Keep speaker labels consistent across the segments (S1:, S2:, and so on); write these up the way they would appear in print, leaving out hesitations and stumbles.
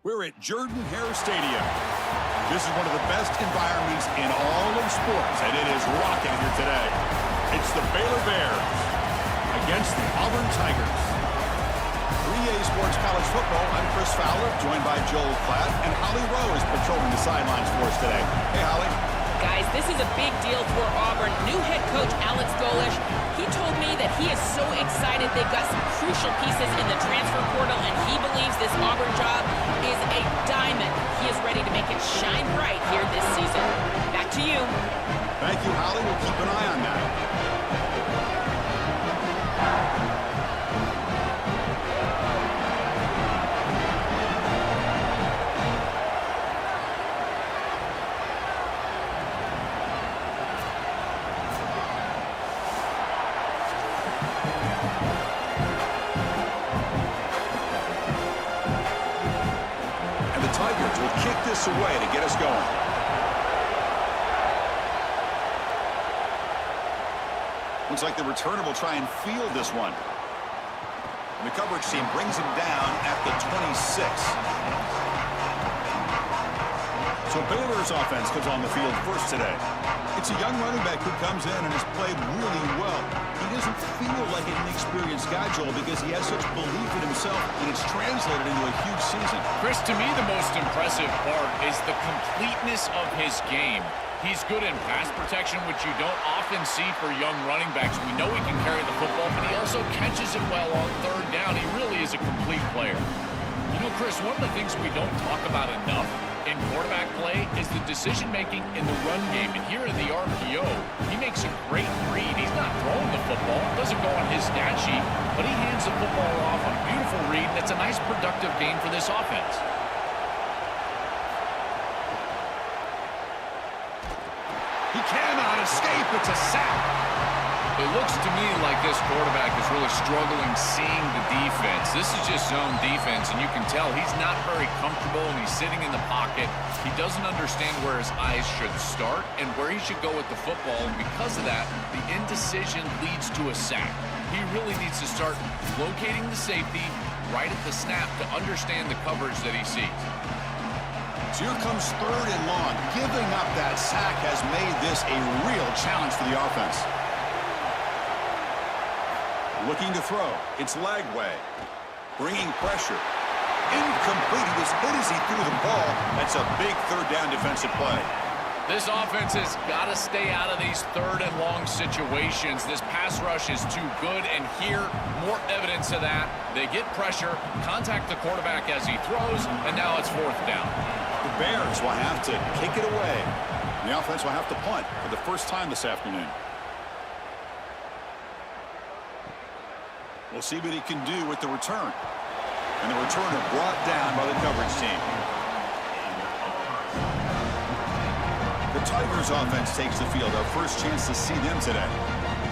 S1: We're at Jordan-Hare Stadium. This is one of the best environments in all of sports, and it is rocking here today. It's the Baylor Bears against the Auburn Tigers. 3A Sports College Football, I'm Chris Fowler, joined by Joel Klatt, and Holly Rowe is patrolling the sidelines for us today. Hey, Holly.
S2: Guys, this is a big deal for Auburn. New head coach Alex Golesh, he told me that he is so excited they've got some crucial pieces in the transfer portal, and he believes this Auburn job is a diamond. He is ready to make it shine bright here this season. Back to you.
S1: Thank you, Holly. We'll keep an eye on that. Tigers will kick this away to get us going. Looks like the returner will try and field this one. And the coverage team brings him down at the 26. So Baylor's offense comes on the field first today. It's a young running back who comes in and has played really well. He doesn't feel like an inexperienced guy, Joel, because he has such belief in himself, and it's translated into a huge season.
S3: Chris, to me, the most impressive part is the completeness of his game. He's good in pass protection, which you don't often see for young running backs. We know he can carry the football, but he also catches it well on third down. He really is a complete player. You know, Chris, one of the things we don't talk about enough in quarterback play is the decision-making in the run game. And here in the RPO, he makes a great read. He's not throwing the football. It doesn't go on his stat sheet, but he hands the football off on a beautiful read, and it's a nice, productive game for this offense.
S1: He cannot escape. It's a sack.
S3: It looks to me like this quarterback is really struggling seeing the defense. This is just zone defense, and you can tell he's not very comfortable, and he's sitting in the pocket. He doesn't understand where his eyes should start and where he should go with the football, and because of that, the indecision leads to a sack. He really needs to start locating the safety right at the snap to understand the coverage that he sees.
S1: So here comes third and long. Giving up that sack has made this a real challenge for the offense. Looking to throw. It's Lagway. Bringing pressure. Incomplete. He was hit as he threw the ball. That's a big third down defensive play.
S3: This offense has got to stay out of these third and long situations. This pass rush is too good, and here, more evidence of that. They get pressure, contact the quarterback as he throws, and now it's fourth down.
S1: The Bears will have to kick it away. The offense will have to punt for the first time this afternoon. We'll see what he can do with the return. And the returner brought down by the coverage team. The Tigers offense takes the field. Our first chance to see them today.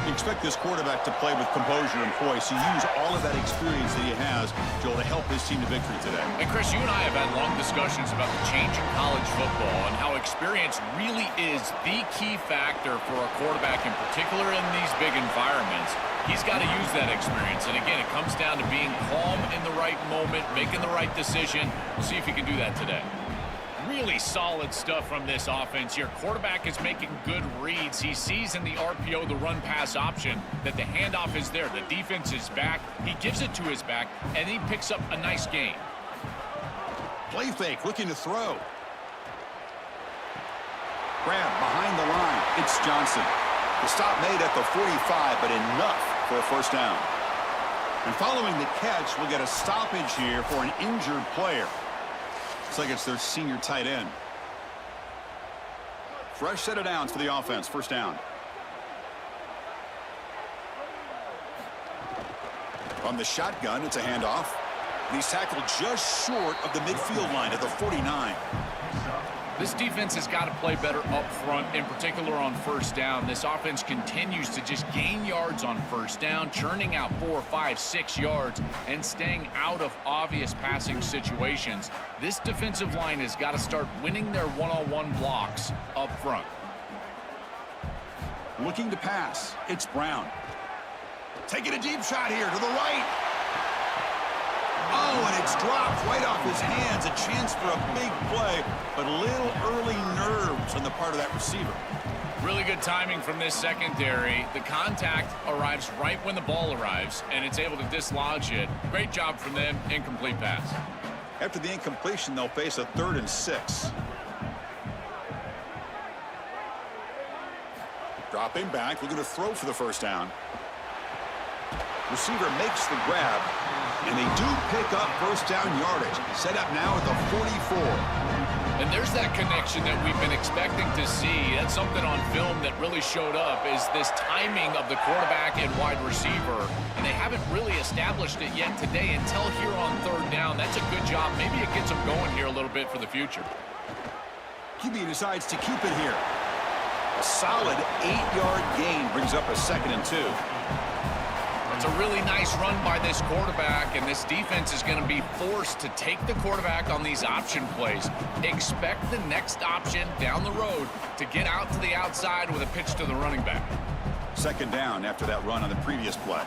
S1: You expect this quarterback to play with composure and poise, to use all of that experience that he has, Joel, to help his team to victory today.
S3: And Chris, you and I have had long discussions about the change in college football and how experience really is the key factor for a quarterback, in particular in these big environments. He's got to use that experience. And again, it comes down to being calm in the right moment, making the right decision. We'll see if he can do that today. Really solid stuff from this offense. Your quarterback is making good reads. He sees in the RPO, the run-pass option, that the handoff is there. The defense is back. He gives it to his back, and he picks up a nice gain.
S1: Play fake, looking to throw. Grab behind the line. It's Johnson. The stop made at the 45, but enough for a first down. And following the catch, we'll get a stoppage here for an injured player. Looks like it's their senior tight end. Fresh set of downs for the offense. First down. From the shotgun, it's a handoff. And he's tackled just short of the midfield line at the 49.
S3: This defense has got to play better up front, in particular on first down. This offense continues to just gain yards on first down, churning out 4, 5, 6 yards, and staying out of obvious passing situations. This defensive line has got to start winning their one-on-one blocks up front.
S1: Looking to pass. It's Brown. Taking a deep shot here to the right. Oh, and it's dropped right off his hands. A chance for a big play, but a little early nerves on the part of that receiver.
S3: Really good timing from this secondary. The contact arrives right when the ball arrives, and it's able to dislodge it. Great job from them. Incomplete pass.
S1: After the incompletion, they'll face a 3rd and 6. Dropping back, looking to throw for the first down. Receiver makes the grab, and they do pick up first down yardage. Set up now at the 44.
S3: And there's that connection that we've been expecting to see. That's something on film that really showed up, is this timing of the quarterback and wide receiver. And they haven't really established it yet today until here on 3rd down. That's a good job. Maybe it gets them going here a little bit for the future.
S1: QB decides to keep it here. A solid 8-yard gain brings up a 2nd and 2.
S3: It's a really nice run by this quarterback, and this defense is going to be forced to take the quarterback on these option plays. Expect the next option down the road to get out to the outside with a pitch to the running back.
S1: 2nd down after that run on the previous play.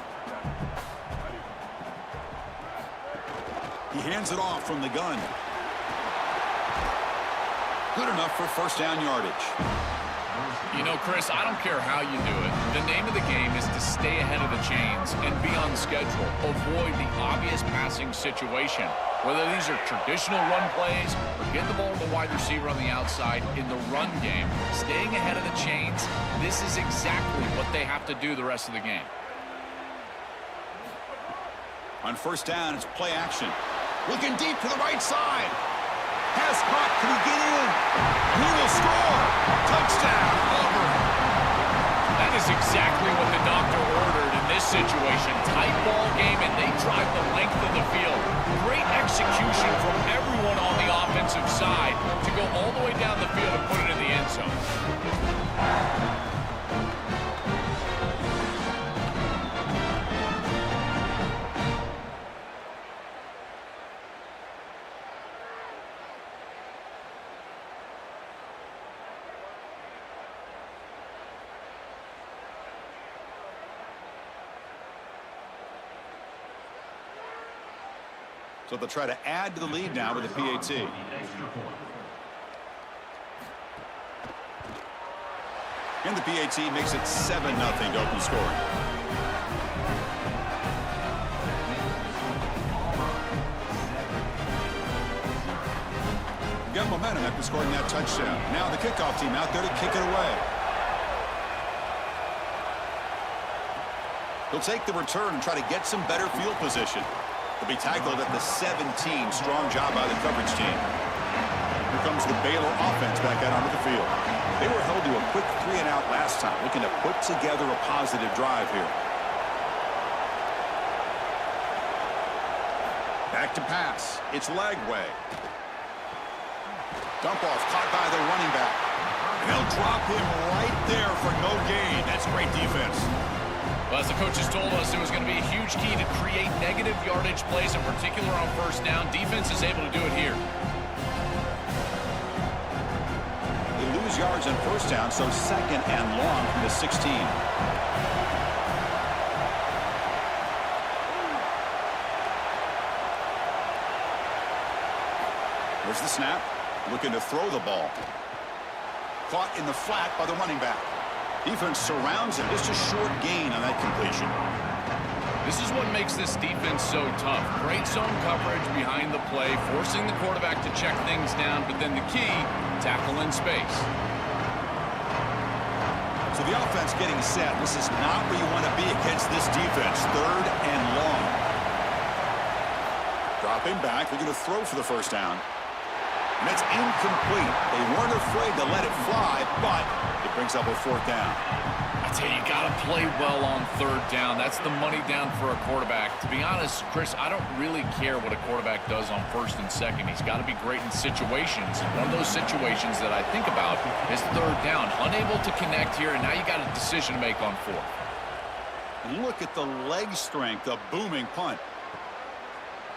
S1: He hands it off from the gun. Good enough for first down yardage.
S3: You know, Chris, I don't care how you do it. The name of the game is to stay ahead of the chains and be on schedule. Avoid the obvious passing situation. Whether these are traditional run plays or getting the ball to the wide receiver on the outside in the run game, staying ahead of the chains, this is exactly what they have to do the rest of the game.
S1: On first down, it's play action. Looking deep to the right side. Has caught. Can he get in? He will score. Touchdown, Auburn.
S3: That is exactly what the doctor ordered in this situation. Tight ball game, and they drive the length of the field. Great execution from everyone on the offensive side to go all the way down the field and put it in the end zone.
S1: So they'll try to add to the lead now with the PAT. And the PAT makes it 7-0 to open scoring. Got momentum after scoring that touchdown. Now the kickoff team out there to kick it away. They'll take the return and try to get some better field position. They'll be tackled at the 17. Strong job by the coverage team. Here comes the Baylor offense back out onto the field. They were held to a quick 3-and-out last time, looking to put together a positive drive here. Back to pass. It's Lagway. Dump off caught by the running back. They'll drop him right there for no gain. That's great defense.
S3: Well, as the coaches told us, it was going to be a huge key to create negative yardage plays, in particular on first down. Defense is able to do it here.
S1: They lose yards on first down, so 2nd and long from the 16. There's the snap. Looking to throw the ball. Caught in the flat by the running back. Defense surrounds him. Just a short gain on that completion.
S3: This is what makes this defense so tough. Great zone coverage behind the play, forcing the quarterback to check things down, but then the key, tackle in space.
S1: So the offense getting set. This is not where you want to be against this defense. 3rd and long. Dropping back. They're going to throw for the first down. And it's incomplete. They weren't afraid to let it fly, but it brings up a 4th down.
S3: I tell you, you got to play well on 3rd down. That's the money down for a quarterback. To be honest, Chris, I don't really care what a quarterback does on 1st and 2nd. He's got to be great in situations. And one of those situations that I think about is 3rd down. Unable to connect here, and now you got a decision to make on 4th.
S1: And look at the leg strength, a booming punt.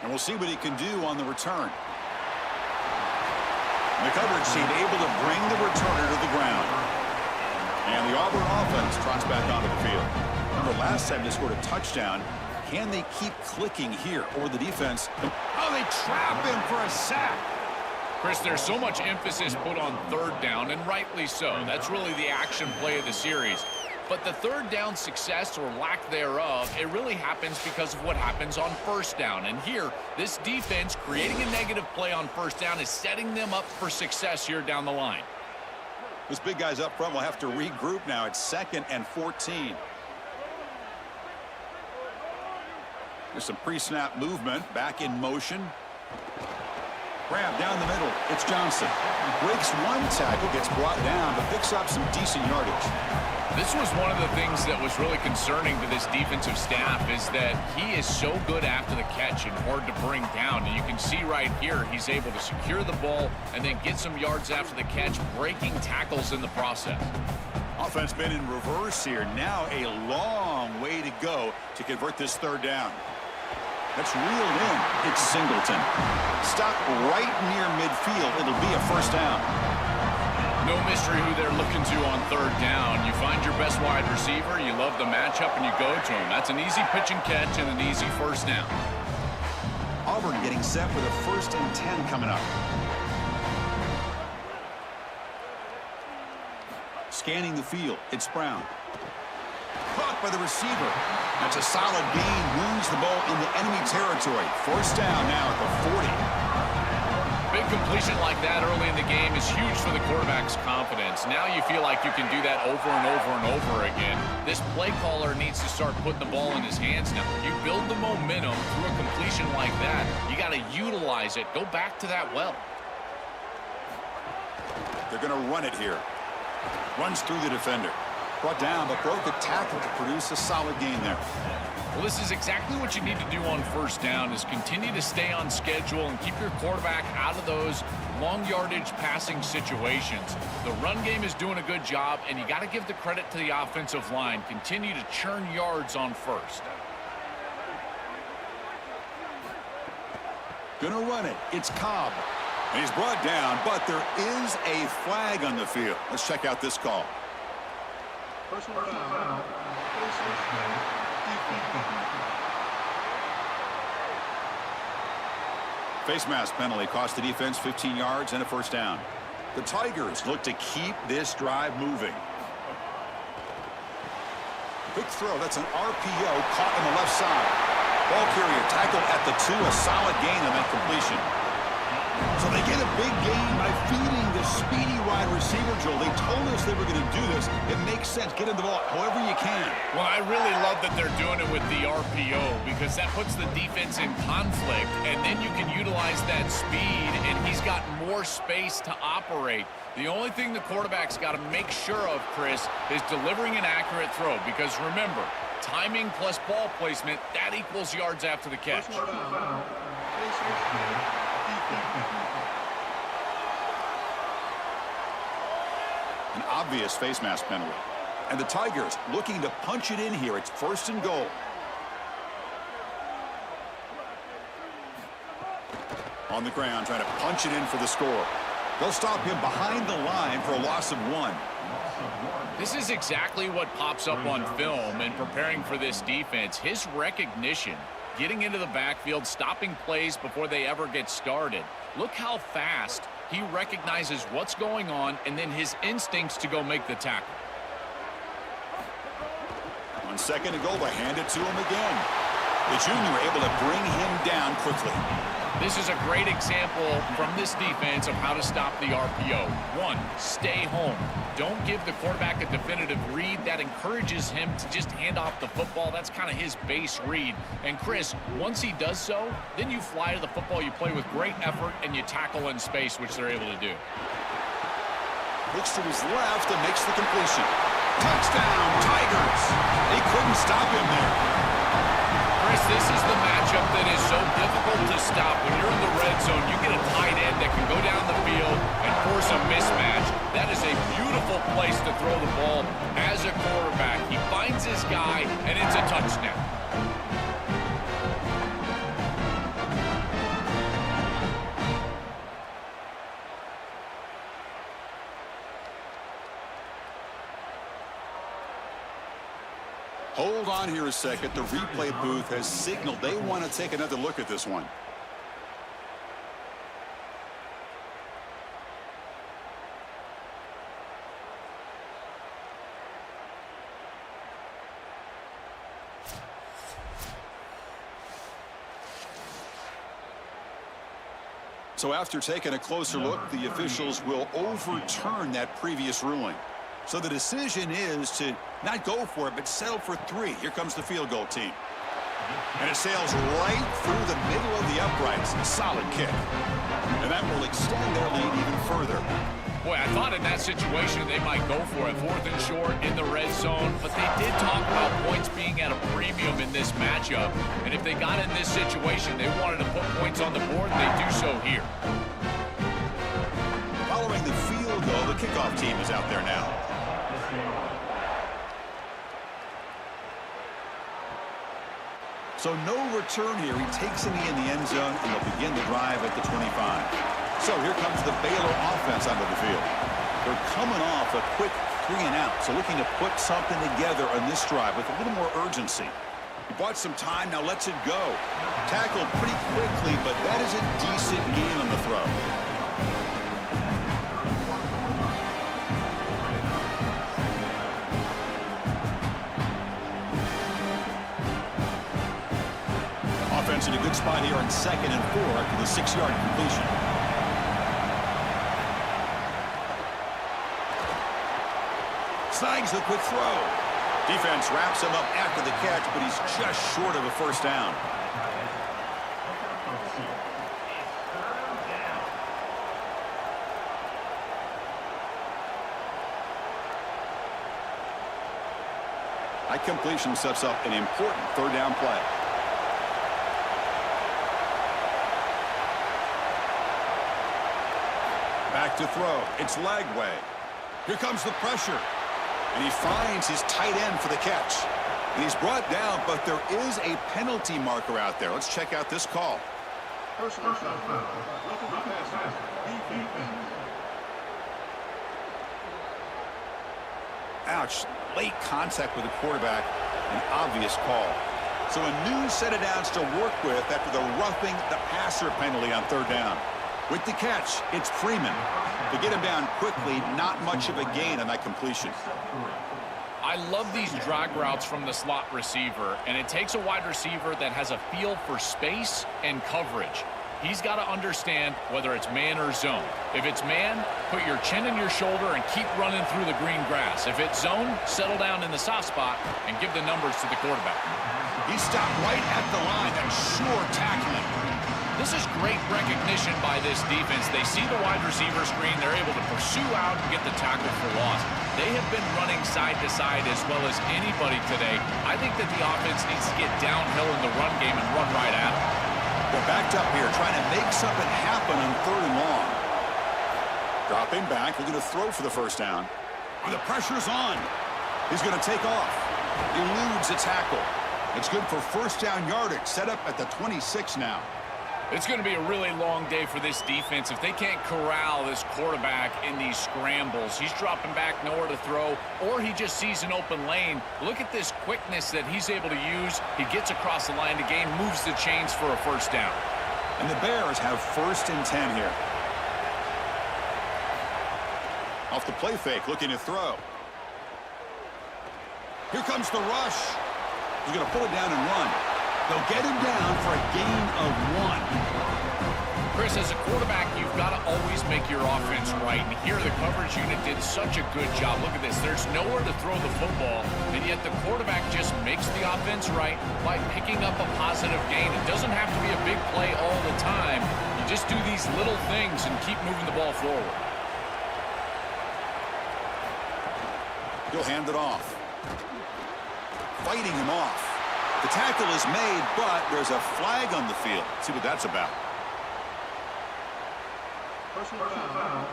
S1: And we'll see what he can do on the return. The coverage team able to bring the returner to the ground. And the Auburn offense trots back onto the field. Remember, last time they scored a touchdown Can they keep clicking here, or the defense? Oh, they trap him for a sack.
S3: Chris, there's so much emphasis put on third down, and rightly so. That's really the action play of the series. But the third down success or lack thereof, it really happens because of what happens on first down. And here, this defense creating a negative play on first down is setting them up for success here down the line.
S1: Those big guys up front will have to regroup now. It's 2nd and 14. There's some pre-snap movement. Back in motion. Grab down the middle. It's Johnson. Breaks one tackle, gets brought down, but picks up some decent yardage.
S3: This was one of the things that was really concerning to this defensive staff is that he is so good after the catch and hard to bring down. And you can see right here, he's able to secure the ball and then get some yards after the catch, breaking tackles in the process.
S1: Offense been in reverse here. Now a long way to go to convert this third down. That's reeled in. It's Singleton. Stop right near midfield. It'll be a first down.
S3: No mystery who they're looking to on third down. You find your best wide receiver, you love the matchup, and you go to him. That's an easy pitch and catch and an easy first down.
S1: Auburn getting set for the 1st and 10 coming up. Scanning the field. It's Brown. Caught by the receiver. That's a solid gain. Moves the ball into enemy territory. First down now at the 40.
S3: Big completion like that early in the game is huge for the quarterback's confidence. Now you feel like you can do that over and over and over again. This play caller needs to start putting the ball in his hands now. You build the momentum through a completion like that. You got to utilize it. Go back to that well.
S1: They're going to run it here. Runs through the defender. Brought down, but broke a tackle to produce a solid gain there.
S3: Well, this is exactly what you need to do on first down is continue to stay on schedule and keep your quarterback out of those long yardage passing situations. The run game is doing a good job, and you got to give the credit to the offensive line. Continue to churn yards on first.
S1: Gonna run it. It's Cobb. And he's brought down, but there is a flag on the field. Let's check out this call.
S4: Personal foul.
S1: Face mask penalty cost the defense 15 yards and a first down. The Tigers look to keep this drive moving. Quick throw. That's an RPO caught on the left side. Ball carrier tackled at the 2. A solid gain on that completion. So they get a big gain by feeding the speedy wide receiver, Joel. They told us they were going to do this. It makes sense. Get in the ball however you can.
S3: Well, I really love that they're doing it with the RPO because that puts the defense in conflict, and then you can utilize that speed, and he's got more space to operate. The only thing the quarterback's got to make sure of, Chris, is delivering an accurate throw because, remember, timing plus ball placement, that equals yards after the catch.
S1: An obvious face mask penalty. And the Tigers looking to punch it in here. It's 1st and goal. On the ground, trying to punch it in for the score. They'll stop him behind the line for a loss of 1.
S3: This is exactly what pops up on film and preparing for this defense. His recognition, getting into the backfield, stopping plays before they ever get started. Look how fast he recognizes what's going on and then his instincts to go make the tackle.
S1: On 2nd and goal, they hand it to him again. The junior able to bring him down quickly.
S3: This is a great example from this defense of how to stop the RPO. 1, stay home. Don't give the quarterback a definitive read. That encourages him to just hand off the football. That's kind of his base read. And Chris, once he does so, then you fly to the football. You play with great effort, and you tackle in space, which they're able to do.
S1: Looks to his left and makes the completion. Touchdown, Tigers. They couldn't stop him there.
S3: Chris, this is the matchup that is so difficult to stop. When you're in the red zone, you get a tight end that can go down the field and force a mismatch. That is a beautiful place to throw the ball as a quarterback. He finds his guy, and it's a touchdown.
S1: Hold on here a second. The replay booth has signaled they want to take another look at this one. So after taking a closer look, the officials will overturn that previous ruling. So the decision is to not go for it, but settle for 3. Here comes the field goal team. And it sails right through the middle of the uprights. A solid kick. And that will extend their lead even further.
S3: Boy, I thought in that situation they might go for it. 4th and short in the red zone. But they did talk about points being at a premium in this matchup. And if they got in this situation, they wanted to put points on the board, and they do so here.
S1: Following the field goal, the kickoff team is out there now. So no return here. He takes it in the end zone, and they'll begin the drive at the 25. So here comes the Baylor offense onto the field. They're coming off a quick 3-and-out, so looking to put something together on this drive with a little more urgency. He bought some time, now lets it go. Tackled pretty quickly, but that is a decent gain on the throw. Offense in a good spot here on 2nd and 4 after the 6-yard completion. Snags the quick throw. Defense wraps him up after the catch, but he's just short of a first down. That completion sets up an important 3rd down play. Back to throw. It's Lagway. Here comes the pressure. And he finds his tight end for the catch. And he's brought down, but there is a penalty marker out there. Let's check out this call.
S4: Personal foul.
S1: Ouch. Late contact with the quarterback. An obvious call. So a new set of downs to work with after the roughing the passer penalty on 3rd down. With the catch, it's Freeman. To get him down quickly, not much of a gain on that completion.
S3: I love these drag routes from the slot receiver, and it takes a wide receiver that has a feel for space and coverage. He's got to understand whether it's man or zone. If it's man, put your chin in your shoulder and keep running through the green grass. If it's zone, settle down in the soft spot and give the numbers to the quarterback.
S1: He stopped right at the line. That's sure tackling.
S3: This is great recognition by this defense. They see the wide receiver screen. They're able to pursue out and get the tackle for loss. They have been running side to side as well as anybody today. I think that the offense needs to get downhill in the run game and run right at them.
S1: They're backed up here, trying to make something happen on 3rd and long. Dropping back, looking to throw for the first down. And the pressure's on. He's going to take off. Eludes a tackle. It's good for first down yardage. Set up at the 26 now.
S3: It's going to be a really long day for this defense. If they can't corral this quarterback in these scrambles, he's dropping back, nowhere to throw, or he just sees an open lane. Look at this quickness that he's able to use. He gets across the line of the game, moves the chains for a first down.
S1: And the Bears have 1st and 10 here. Off the play fake, looking to throw. Here comes the rush. He's going to pull it down and run. They'll get him down for a gain of 1.
S3: Chris, as a quarterback, you've got to always make your offense right. And here the coverage unit did such a good job. Look at this. There's nowhere to throw the football, and yet the quarterback just makes the offense right by picking up a positive gain. It doesn't have to be a big play all the time. You just do these little things and keep moving the ball forward.
S1: He'll hand it off. Fighting him off. The tackle is made, but there's a flag on the field. Let's see what that's about.
S4: Personal foul.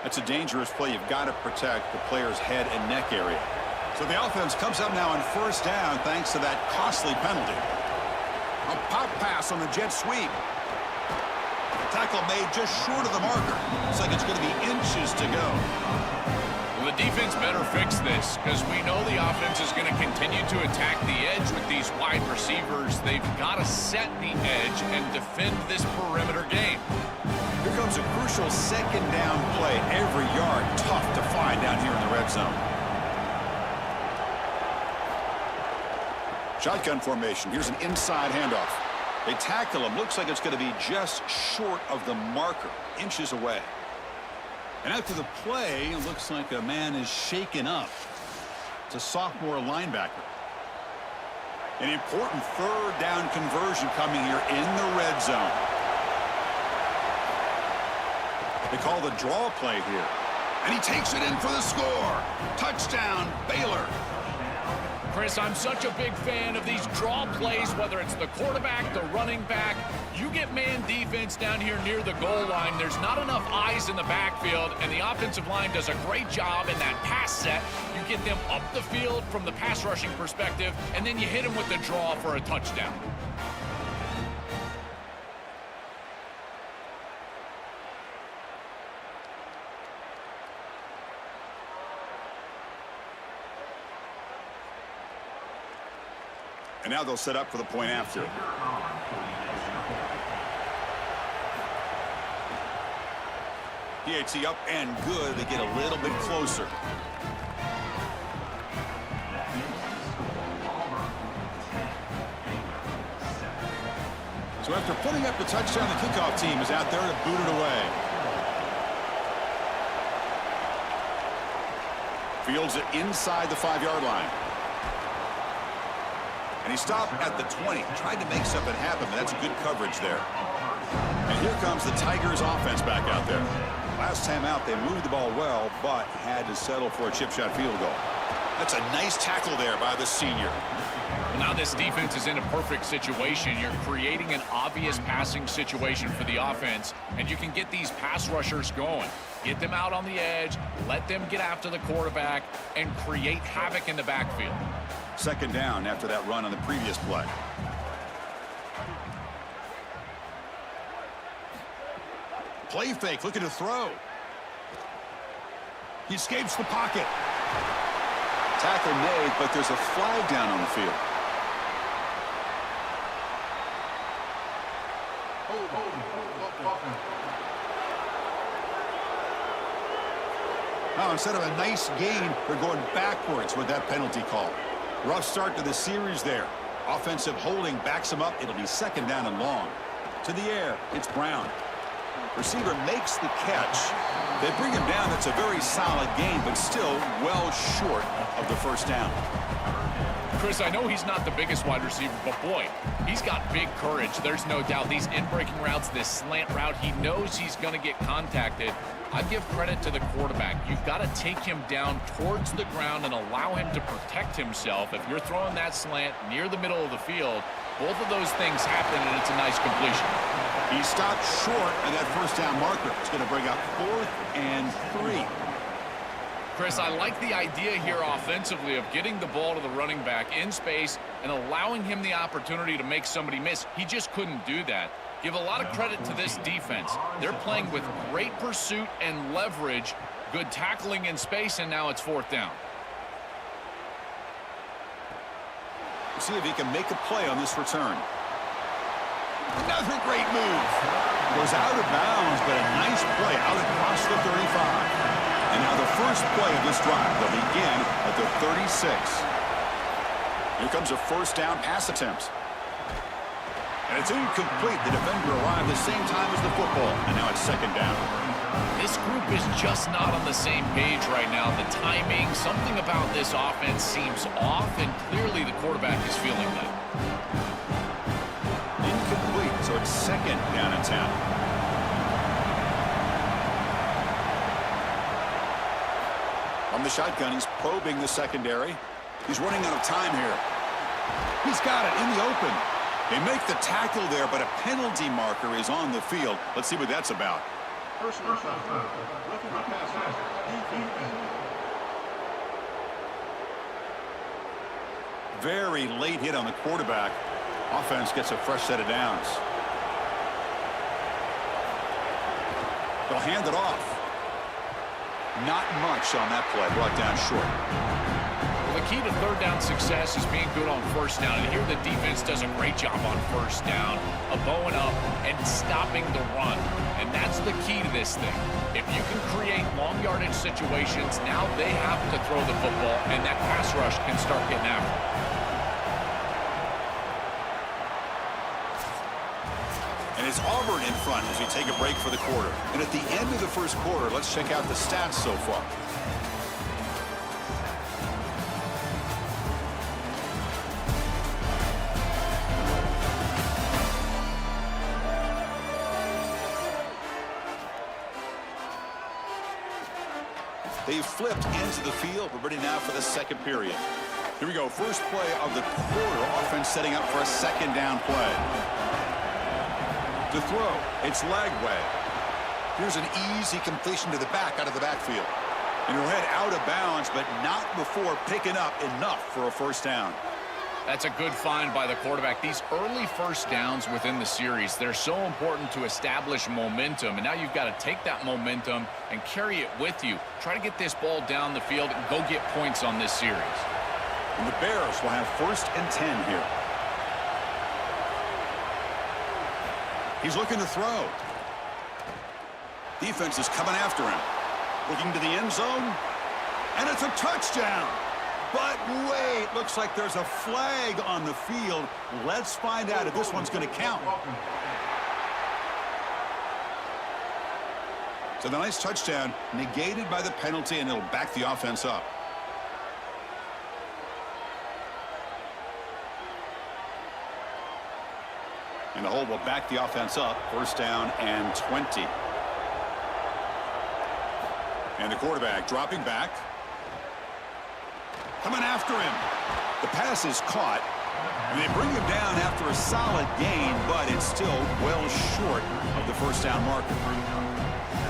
S1: That's a dangerous play. You've got to protect the player's head and neck area. So the offense comes up now on 1st down thanks to that costly penalty. A pop pass on the jet sweep. Tackle made just short of the marker. Looks like it's going to be inches seconds to go.
S3: Well, the defense better fix this because we know the offense is going to continue to attack the edge with these wide receivers. They've got to set the edge and defend this perimeter game.
S1: Here comes a crucial second down play. Every yard tough to find down here in the red zone. Shotgun formation. Here's an inside handoff. They tackle him. Looks like it's going to be just short of the marker, inches away. And after the play, it looks like a man is shaken up. It's a sophomore linebacker. An important third down conversion coming here in the red zone. They call the draw play here. And he takes it in for the score. Touchdown, Baylor.
S3: Chris, I'm such a big fan of these draw plays, whether it's the quarterback, the running back. You get man defense down here near the goal line. There's not enough eyes in the backfield, and the offensive line does a great job in that pass set. You get them up the field from the pass rushing perspective, and then you hit them with the draw for a touchdown.
S1: And now they'll set up for the point after. PAT up and good. They get a little bit closer. So after putting up the touchdown, the kickoff team is out there to boot it away. Fields it inside the 5-yard line. And he stopped at the 20. Tried to make something happen, but that's good coverage there. And here comes the Tigers offense back out there. Last time out, they moved the ball well, but had to settle for a chip shot field goal. That's a nice tackle there by the senior.
S3: Well, now this defense is in a perfect situation. You're creating an obvious passing situation for the offense, and you can get these pass rushers going. Get them out on the edge, let them get after the quarterback, and create havoc in the backfield.
S1: Second down after that run on the previous play. Play fake, looking to throw. He escapes the pocket. Tackle made, but there's a flag down on the field. Now, instead of a nice gain, they're going backwards with that penalty call. Rough start to the series there. Offensive holding backs him up. It'll be second down and long. To the air, it's Brown. Receiver makes the catch. They bring him down. That's a very solid gain, but still well short of the first down.
S3: Chris, I know he's not the biggest wide receiver, but boy, he's got big courage. There's no doubt. These in-breaking routes, this slant route, he knows he's going to get contacted. I give credit to the quarterback. You've got to take him down towards the ground and allow him to protect himself. If you're throwing that slant near the middle of the field, both of those things happen, and it's a nice completion.
S1: He stopped short of that first down marker. It's going to bring up 4th and 3.
S3: Chris, I like the idea here offensively of getting the ball to the running back in space and allowing him the opportunity to make somebody miss. He just couldn't do that. Give a lot of credit to this defense. They're playing with great pursuit and leverage, good tackling in space, and now it's 4th down.
S1: See if he can make a play on this return. Another great move. Goes out of bounds, but a nice play out across the 35. And now the first play of this drive. They'll begin at the 36. Here comes a first down pass attempt. And it's incomplete. The defender arrived the same time as the football. And now it's second down.
S3: This group is just not on the same page right now. The timing, something about this offense seems off, and clearly the quarterback is feeling that.
S1: Incomplete, so it's second down and 10. From the shotgun, he's probing the secondary. He's running out of time here. He's got it in the open. They make the tackle there, but a penalty marker is on the field. Let's see what that's about.
S4: Personal foul. Roughing the passer. Defense.
S1: Very late hit on the quarterback. Offense gets a fresh set of downs. They'll hand it off. Not much on that play, brought down short.
S3: Well, the key to third down success is being good on first down. And here the defense does a great job on first down of bowing up and stopping the run. And that's the key to this thing. If you can create long yardage situations, now they have to throw the football, and that pass rush can start getting after it.
S1: And it's Auburn in front as we take a break for the quarter. And at the end of the first quarter, let's check out the stats so far. They've flipped into the field. We're ready now for the second period. Here we go. First play of the quarter. Offense setting up for a second down play. To throw, it's Lagway. Here's an easy completion to the back out of the backfield. And he'll head out of bounds, but not before picking up enough for a first down.
S3: That's a good find by the quarterback. These early first downs within the series, they're so important to establish momentum. And now you've got to take that momentum and carry it with you. Try to get this ball down the field and go get points on this series.
S1: And the Bears will have 1st and 10 here. He's looking to throw. Defense is coming after him. Looking to the end zone. And it's a touchdown. But wait, looks like there's a flag on the field. Let's find out if this one's going to count. So the nice touchdown negated by the penalty, and it'll back the offense up. And the hold will back the offense up. 1st down and 20. And the quarterback dropping back. Coming after him. The pass is caught. And they bring him down after a solid gain, but it's still well short of the first down marker.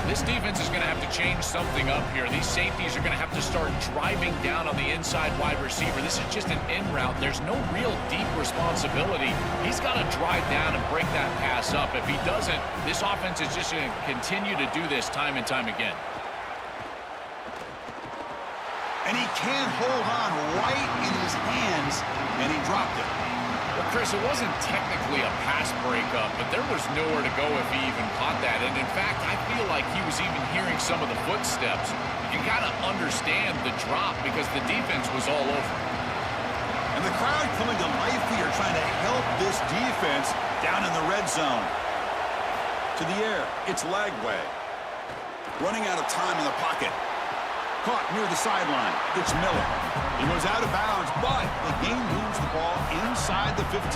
S3: This defense is going to have to change something up here. These safeties are going to have to start driving down on the inside wide receiver. This is just an in route. There's no real deep responsibility. He's got to drive down and break that pass up. If he doesn't, this offense is just going to continue to do this time and time again.
S1: And he can't hold on right in his hands, and he dropped it.
S3: Well, Chris, it wasn't technically a pass breakup, but there was nowhere to go if he even caught that. And in fact, I feel like he was even hearing some of the footsteps. You can kind of understand the drop because the defense was all over.
S1: And the crowd coming to life here, trying to help this defense down in the red zone. To the air, it's Lagway. Running out of time in the pocket. Caught near the sideline. It's Miller. He goes out of bounds, but the game moves the ball inside the 15.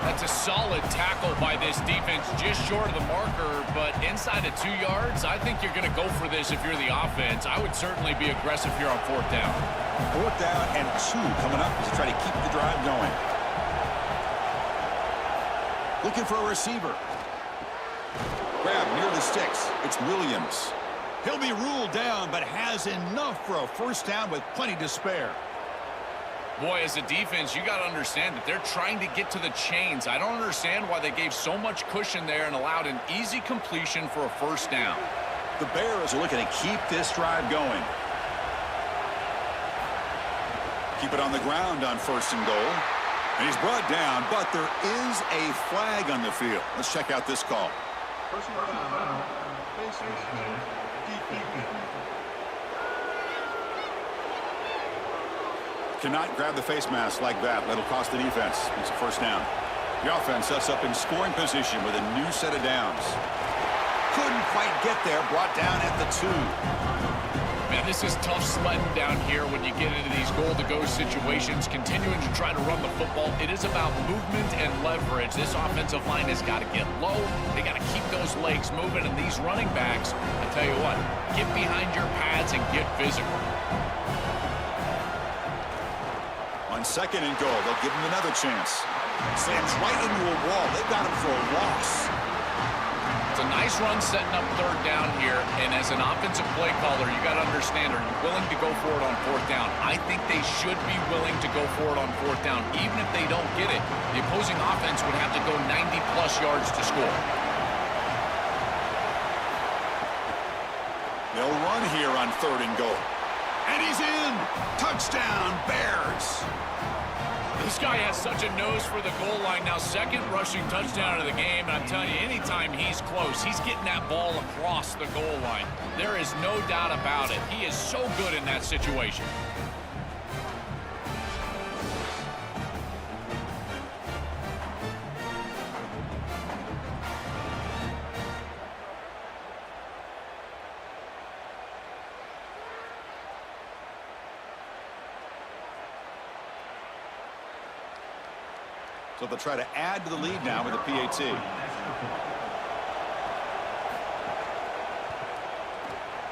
S3: That's a solid tackle by this defense, just short of the marker, but inside of 2 yards, I think you're going to go for this if you're the offense. I would certainly be aggressive here on 4th down.
S1: 4th down and 2 coming up to try to keep the drive going. Looking for a receiver. Grab near the sticks. It's Williams. He'll be ruled down, but has enough for a first down with plenty to spare.
S3: Boy, as a defense, you got to understand that they're trying to get to the chains. I don't understand why they gave so much cushion there and allowed an easy completion for a first down.
S1: The Bears are looking to keep this drive going. Keep it on the ground on 1st and goal. And he's brought down, but there is a flag on the field. Let's check out this call.
S4: Personal foul.
S1: Cannot grab the face mask like that. That'll cost the defense. It's a first down. The offense sets up in scoring position with a new set of downs. Couldn't quite get there. Brought down at the 2.
S3: Man, this is tough sledding down here when you get into these goal-to-go situations, continuing to try to run the football. It is about movement and leverage. This offensive line has got to get low. They got to keep those legs moving, and these running backs, I tell you what, get behind your pads and get physical.
S1: On 2nd and goal, they'll give him another chance. Slams right into a wall. They've got him for a loss.
S3: It's a nice run setting up 3rd down here, and as an offensive play caller, you got to understand, are you willing to go for it on 4th down? I think they should be willing to go for it on 4th down. Even if they don't get it, the opposing offense would have to go 90-plus yards to score.
S1: They'll run here on 3rd and goal. And he's in. Touchdown, Bears.
S3: This guy has such a nose for the goal line now. 2nd rushing touchdown of the game. And I'm telling you, anytime he's close, he's getting that ball across the goal line. There is no doubt about it. He is so good in that situation.
S1: So they'll try to add to the lead now with a PAT.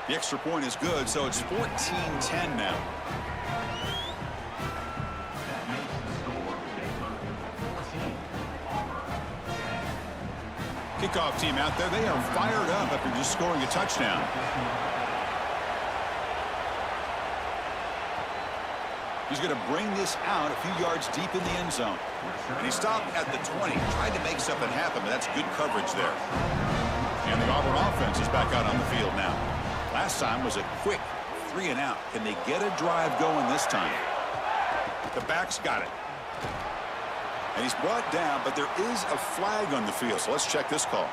S1: The extra point is good, so it's 14-10 now. Kickoff team out there. They are fired up after just scoring a touchdown. He's going to bring this out a few yards deep in the end zone. And he stopped at the 20. Tried to make something happen, but that's good coverage there. And the Auburn offense is back out on the field now. Last time was a quick 3 and out. Can they get a drive going this time? The back's got it. And he's brought down, but there is a flag on the field. So let's check this call.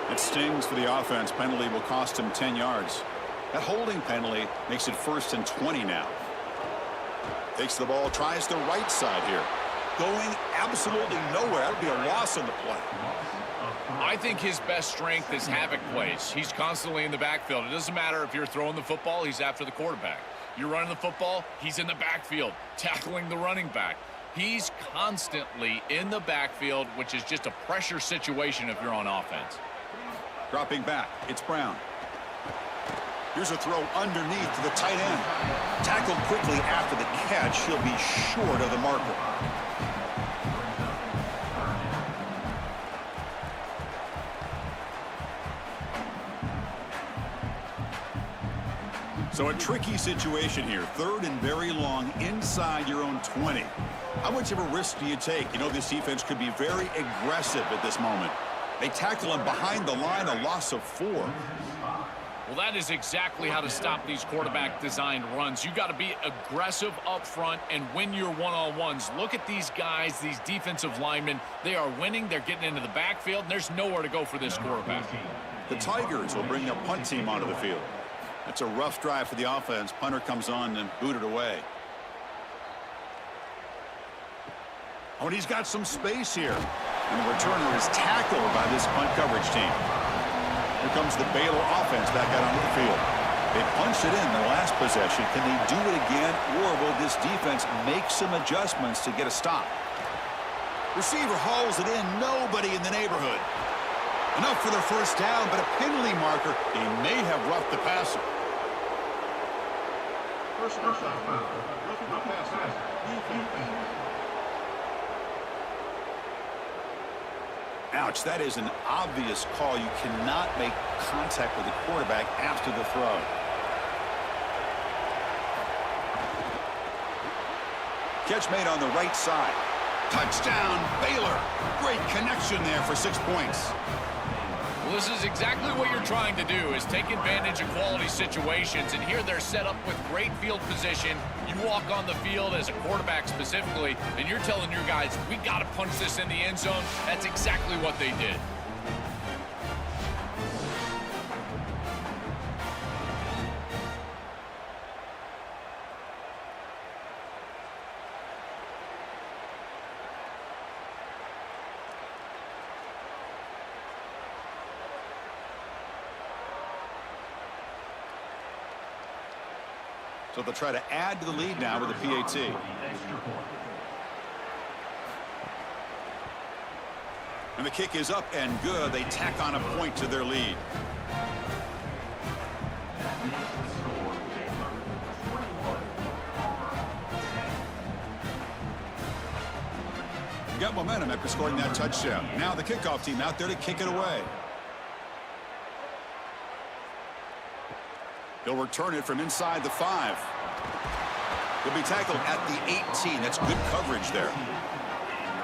S1: It stings for the offense. Penalty will cost him 10 yards. That holding penalty makes it 1st and 20 now. Takes the ball, tries the right side here. Going absolutely nowhere. That would be a loss on the play.
S3: I think his best strength is havoc plays. He's constantly in the backfield. It doesn't matter if you're throwing the football, he's after the quarterback. You're running the football, he's in the backfield, tackling the running back. He's constantly in the backfield, which is just a pressure situation if you're on offense.
S1: Dropping back, it's Brown. Here's a throw underneath to the tight end. Tackled quickly after the catch. He'll be short of the marker. So a tricky situation here. 3rd and very long inside your own 20. How much of a risk do you take? You know, this defense could be very aggressive at this moment. They tackle him behind the line, a loss of 4.
S3: Well, that is exactly how to stop these quarterback-designed runs. You got to be aggressive up front and win your one-on-ones. Look at these guys, these defensive linemen. They are winning. They're getting into the backfield, and there's nowhere to go for this quarterback.
S1: The Tigers will bring their punt team onto the field. That's a rough drive for the offense. Punter comes on and booted away. Oh, and he's got some space here. And the returner is tackled by this punt coverage team. Here comes the Baylor offense back out onto the field. They punched it in the last possession. Can they do it again, or will this defense make some adjustments to get a stop? Receiver hauls it in. Nobody in the neighborhood. Enough for their 1st down, but a penalty marker. They may have roughed the passer.
S4: First down, looking to pass it.
S1: Ouch, that is an obvious call. You cannot make contact with the quarterback after the throw. Catch made on the right side. Touchdown, Baylor. Great connection there for 6 points.
S3: Well, this is exactly what you're trying to do, is take advantage of quality situations. And here they're set up with great field position. You walk on the field as a quarterback specifically, and you're telling your guys, we got to punch this in the end zone. That's exactly what they did.
S1: So they'll try to add to the lead now with a PAT. And the kick is up and good. They tack on a point to their lead. Got momentum after scoring that touchdown. Now the kickoff team out there to kick it away. He'll return it from inside the 5. He'll be tackled at the 18. That's good coverage there.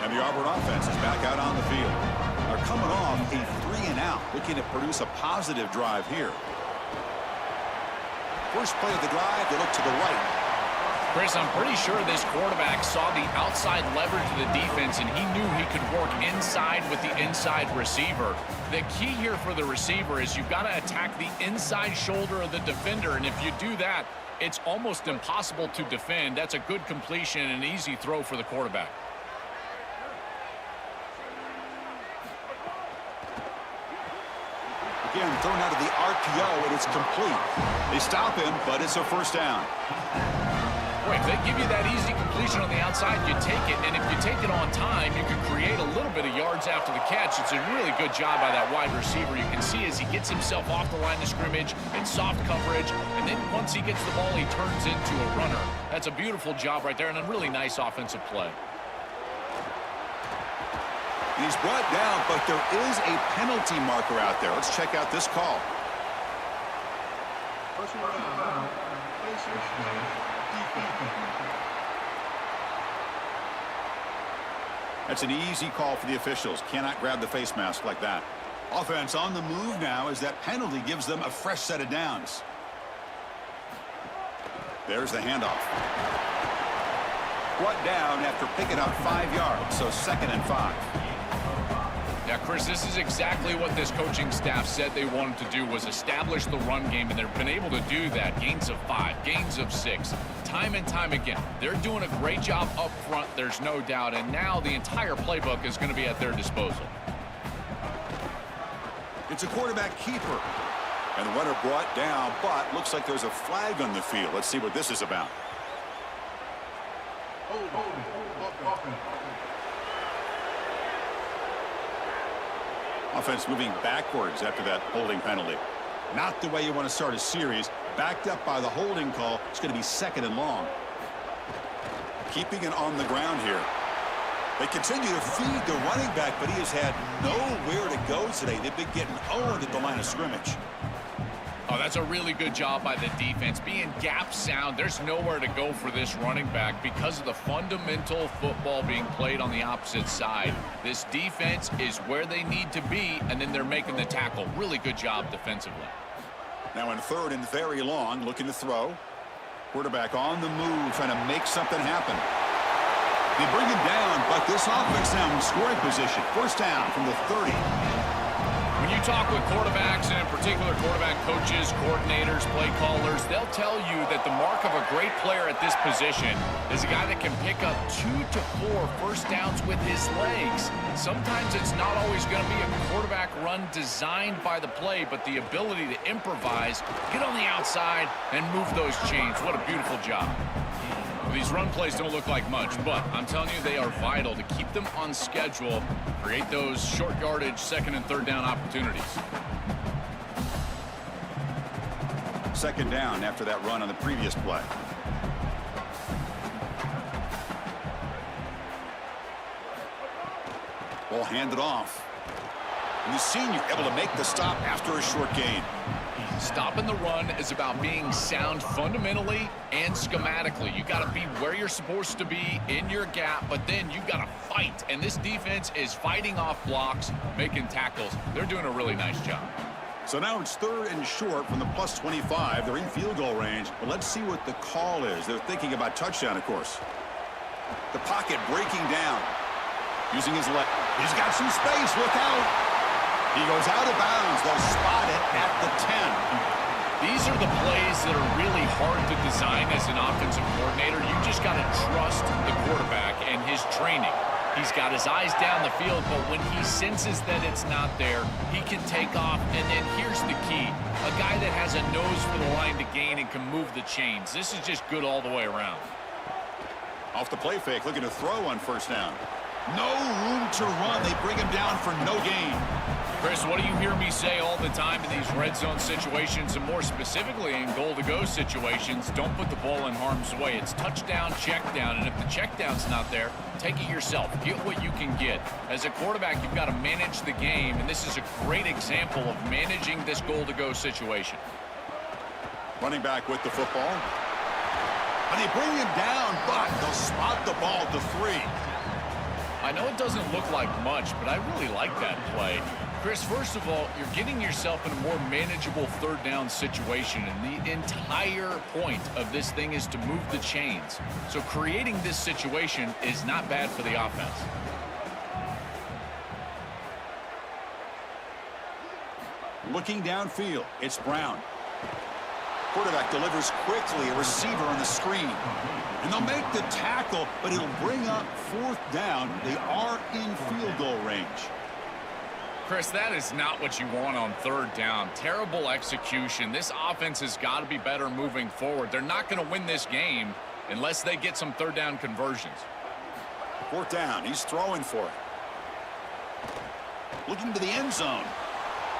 S1: And the Auburn offense is back out on the field. They're coming off a 3-and-out, looking to produce a positive drive here. First play of the drive, they look to the right.
S3: Chris, I'm pretty sure this quarterback saw the outside leverage of the defense, and he knew he could work inside with the inside receiver. The key here for the receiver is you've got to attack the inside shoulder of the defender, and if you do that, it's almost impossible to defend. That's a good completion and an easy throw for the quarterback.
S1: Again, thrown out of the RPO, and it's complete. They stop him, but it's a first down.
S3: Boy, if they give you that easy completion on the outside, you take it, and if you take it on time, you can create a little bit of yards after the catch. It's a really good job by that wide receiver. You can see as he gets himself off the line of scrimmage in soft coverage, and then once he gets the ball, he turns into a runner. That's a beautiful job right there, and a really nice offensive play.
S1: He's brought down, but there is a penalty marker out there. Let's check out this call.
S4: Personal foul.
S1: That's an easy call for the officials. Cannot grab the face mask like that. Offense on the move now as that penalty gives them a fresh set of downs. There's the handoff. Brought down after picking up 5 yards, so 2nd and 5.
S3: Yeah, Chris, this is exactly what this coaching staff said they wanted to do, was establish the run game, and they've been able to do that. Gains of 5, gains of 6, time and time again. They're doing a great job up front, there's no doubt, and now the entire playbook is going to be at their disposal.
S1: It's a quarterback keeper. And the runner brought down, but looks like there's a flag on the field. Let's see what this is about. Offense moving backwards after that holding penalty. Not the way you want to start a series. Backed up by the holding call. It's going to be 2nd and long. Keeping it on the ground here. They continue to feed the running back, but he has had nowhere to go today. They've been getting owned at the line of scrimmage.
S3: Oh, that's a really good job by the defense. Being gap sound, there's nowhere to go for this running back because of the fundamental football being played on the opposite side. This defense is where they need to be, and then they're making the tackle. Really good job defensively.
S1: Now in 3rd and very long, looking to throw. Quarterback on the move, trying to make something happen. They bring him down, but this offense now in scoring position. First down from the 30.
S3: When you talk with quarterbacks, and in particular quarterback coaches, coordinators, play callers, they'll tell you that the mark of a great player at this position is a guy that can pick up 2 to 4 first downs with his legs. Sometimes it's not always going to be a quarterback run designed by the play, but the ability to improvise, get on the outside, and move those chains. What a beautiful job. These run plays don't look like much, but I'm telling you, they are vital to keep them on schedule, create those short yardage 2nd and 3rd down opportunities.
S1: 2nd down after that run on the previous play. Ball handed off. And the senior able to make the stop after a short gain.
S3: Stopping the run is about being sound fundamentally and schematically. You got to be where you're supposed to be in your gap, but then you got to fight. And this defense is fighting off blocks, making tackles. They're doing a really nice job.
S1: So now it's 3rd and short from the plus 25. They're in field goal range, but let's see what the call is. They're thinking about touchdown, of course. The pocket breaking down. Using his left. He's got some space. Look out. He goes out of bounds. They'll spot it at the 10.
S3: These are the plays that are really hard to design as an offensive coordinator. You just got to trust the quarterback and his training. He's got his eyes down the field, but when he senses that it's not there, he can take off. And then here's the key. A guy that has a nose for the line to gain and can move the chains. This is just good all the way around.
S1: Off the play fake, looking to throw on first down. No room to run. They bring him down for no gain.
S3: Chris, what do you hear me say all the time in these red zone situations, and more specifically in goal-to-go situations? Don't put the ball in harm's way. It's touchdown, check down, and if the check down's not there, take it yourself. Get what you can get. As a quarterback, you've got to manage the game, and this is a great example of managing this goal-to-go situation.
S1: Running back with the football. And they bring him down, but they'll spot the ball to 3.
S3: I know it doesn't look like much, but I really like that play. Chris, first of all, you're getting yourself in a more manageable third down situation, and the entire point of this thing is to move the chains. So creating this situation is not bad for the offense.
S1: Looking downfield, it's Brown. Quarterback delivers quickly, a receiver on the screen. And they'll make the tackle, but it'll bring up fourth down. They are in field goal range.
S3: Chris, that is not what you want on third down. Terrible execution. This offense has got to be better moving forward. They're not going to win this game unless they get some third down conversions.
S1: Fourth down, he's throwing for it. Looking to the end zone.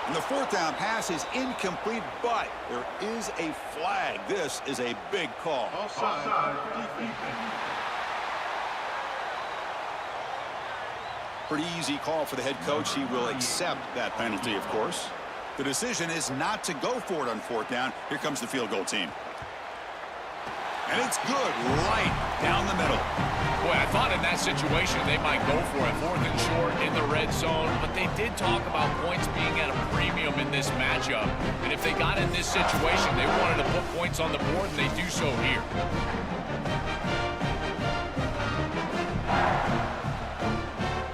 S1: And the fourth down pass is incomplete, but there is a flag. This is a big call.
S4: Offside.
S1: Pretty easy call for the head coach. He will accept that penalty, of course. The decision is not to go for it on fourth down. Here comes the field goal team. And it's good right down the middle.
S3: Boy, I thought in that situation they might go for it, fourth and short in the red zone, but they did talk about points being at a premium in this matchup. And if they got in this situation, they wanted to put points on the board, and they do so here.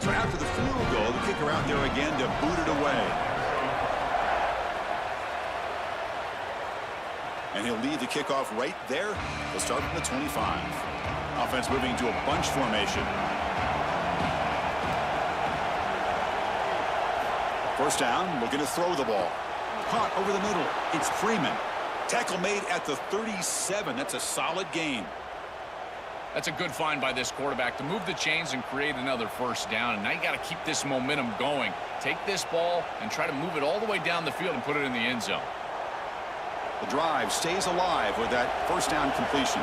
S1: So after the field goal, the kicker out there again to boot it away. And he'll lead the kickoff right there. He'll start from the 25. Offense moving to a bunch formation. First down, looking to throw the ball. Caught over the middle. It's Freeman. Tackle made at the 37. That's a solid gain.
S3: That's a good find by this quarterback to move the chains and create another first down. And now you got to keep this momentum going. Take this ball and try to move it all the way down the field and put it in the end zone.
S1: The drive stays alive with that first down completion.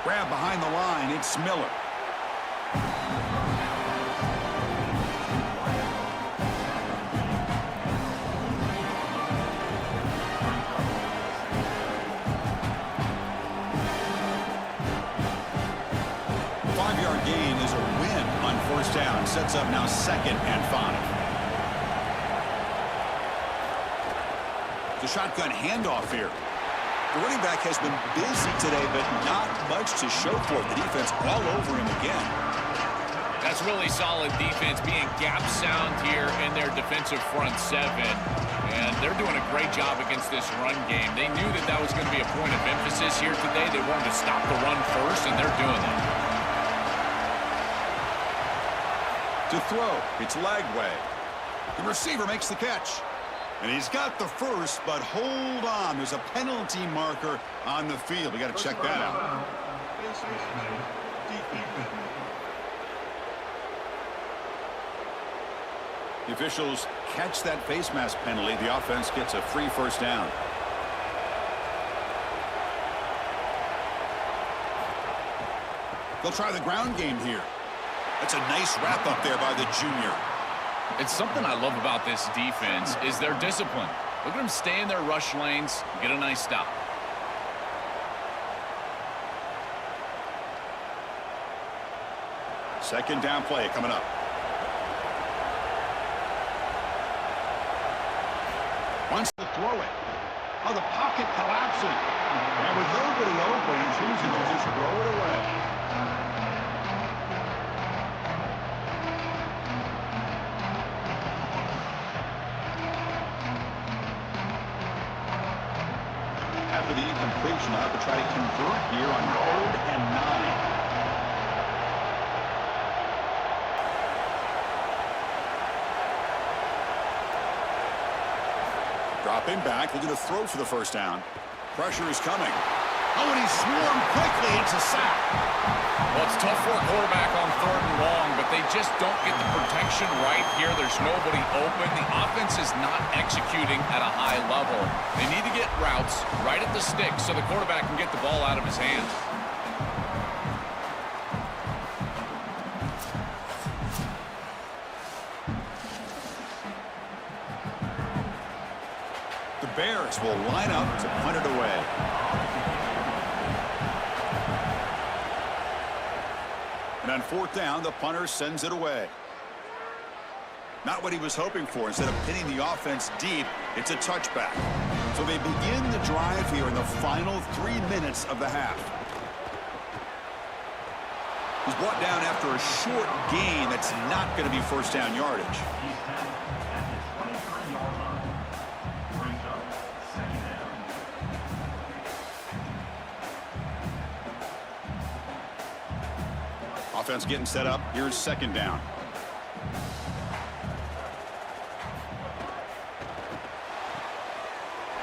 S1: Grab behind the line, it's Miller. The 5-yard gain is a win on first down. Sets up now 2nd and 5. The shotgun handoff here. The running back has been busy today, but not much to show for it. The defense all over him again.
S3: That's really solid defense, being gap sound here in their defensive front seven. And they're doing a great job against this run game. They knew that that was going to be a point of emphasis here today. They wanted to stop the run first, and they're doing that.
S1: To throw, it's Lagway. The receiver makes the catch. And he's got the first, but hold on. There's a penalty marker on the field. We got to check that out. The officials catch that face mask penalty. The offense gets a free first down. They'll try the ground game here. That's a nice wrap up there by the junior.
S3: It's something I love about this defense is their discipline. Look at them stay in their rush lanes, get a nice stop.
S1: Second down play coming up. Wants to throw it. Oh, the pocket collapsing. And with nobody open, he chooses to just throw it away. After the incompletion, I'll have to try to convert here on 3rd and 9. Dropping back, looking to throw for the first down. Pressure is coming. Oh, and he's swarmed quickly. It's a sack.
S3: Well, it's tough for a quarterback on 3rd and long, but they just don't get the protection right here. There's nobody open. The offense is not executing at a high level. They need to get routes right at the stick so the quarterback can get the ball out of his hands. The Bears will line up to punt it away.
S1: And on fourth down, the punter sends it away. Not what he was hoping for. Instead of pinning the offense deep, it's a touchback. So they begin the drive here in the final 3 minutes of the half. He's brought down after a short gain that's not going to be first down yardage.
S4: He's tackled at the 23-yard line. Brings up second down.
S1: Offense getting set up. Here's second down.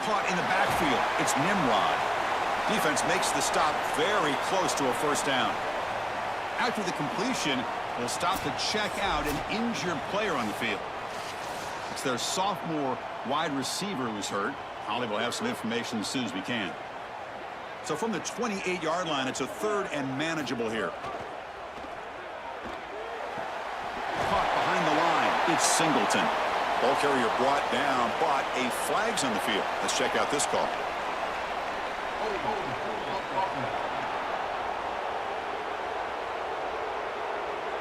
S1: Caught in the backfield. It's Nimrod. Defense makes the stop very close to a first down. After the completion, they'll stop to check out an injured player on the field. It's their sophomore wide receiver who's hurt. Holly will have some information as soon as we can. So from the 28-yard line, it's a third and manageable here. Caught behind the line. It's Singleton. Ball carrier brought down, but a flag's on the field. Let's check out this call.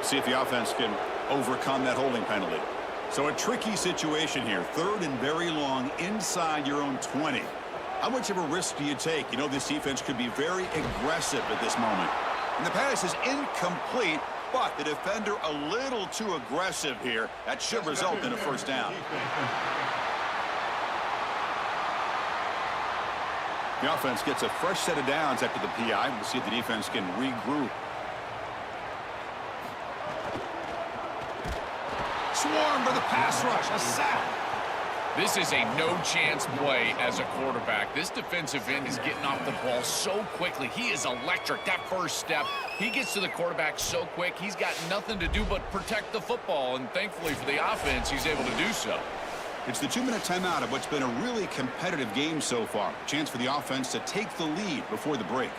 S1: See if the offense can overcome that holding penalty. So a tricky situation here. Third and very long inside your own 20. How much of a risk do you take? You know, this defense could be very aggressive at this moment. And the pass is incomplete, but the defender a little too aggressive here. That should result in a first down. The offense gets a fresh set of downs after the PI. We'll see if the defense can regroup. Swarm for the pass rush. A sack.
S3: This is a no-chance play as a quarterback. This defensive end is getting off the ball so quickly. He is electric. That first step, he gets to the quarterback so quick, he's got nothing to do but protect the football, and thankfully for the offense, he's able to do so.
S1: It's the 2-minute timeout of what's been a really competitive game so far. Chance for the offense to take the lead before the break.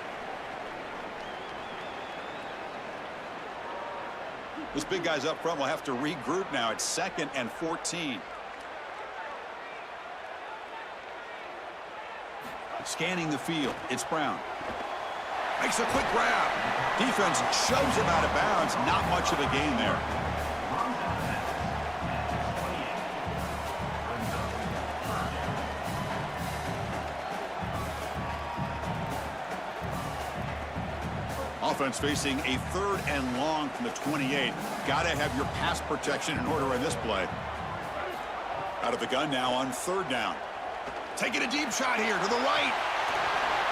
S1: Those big guys up front will have to regroup now. It's 2nd and 14. Scanning the field, it's Brown. Makes a quick grab. Defense shoves him out of bounds. Not much of a gain there. Offense facing a 3rd and long from the 28. Got to have your pass protection in order in this play. Out of the gun now on 3rd down. Taking a deep shot here to the right.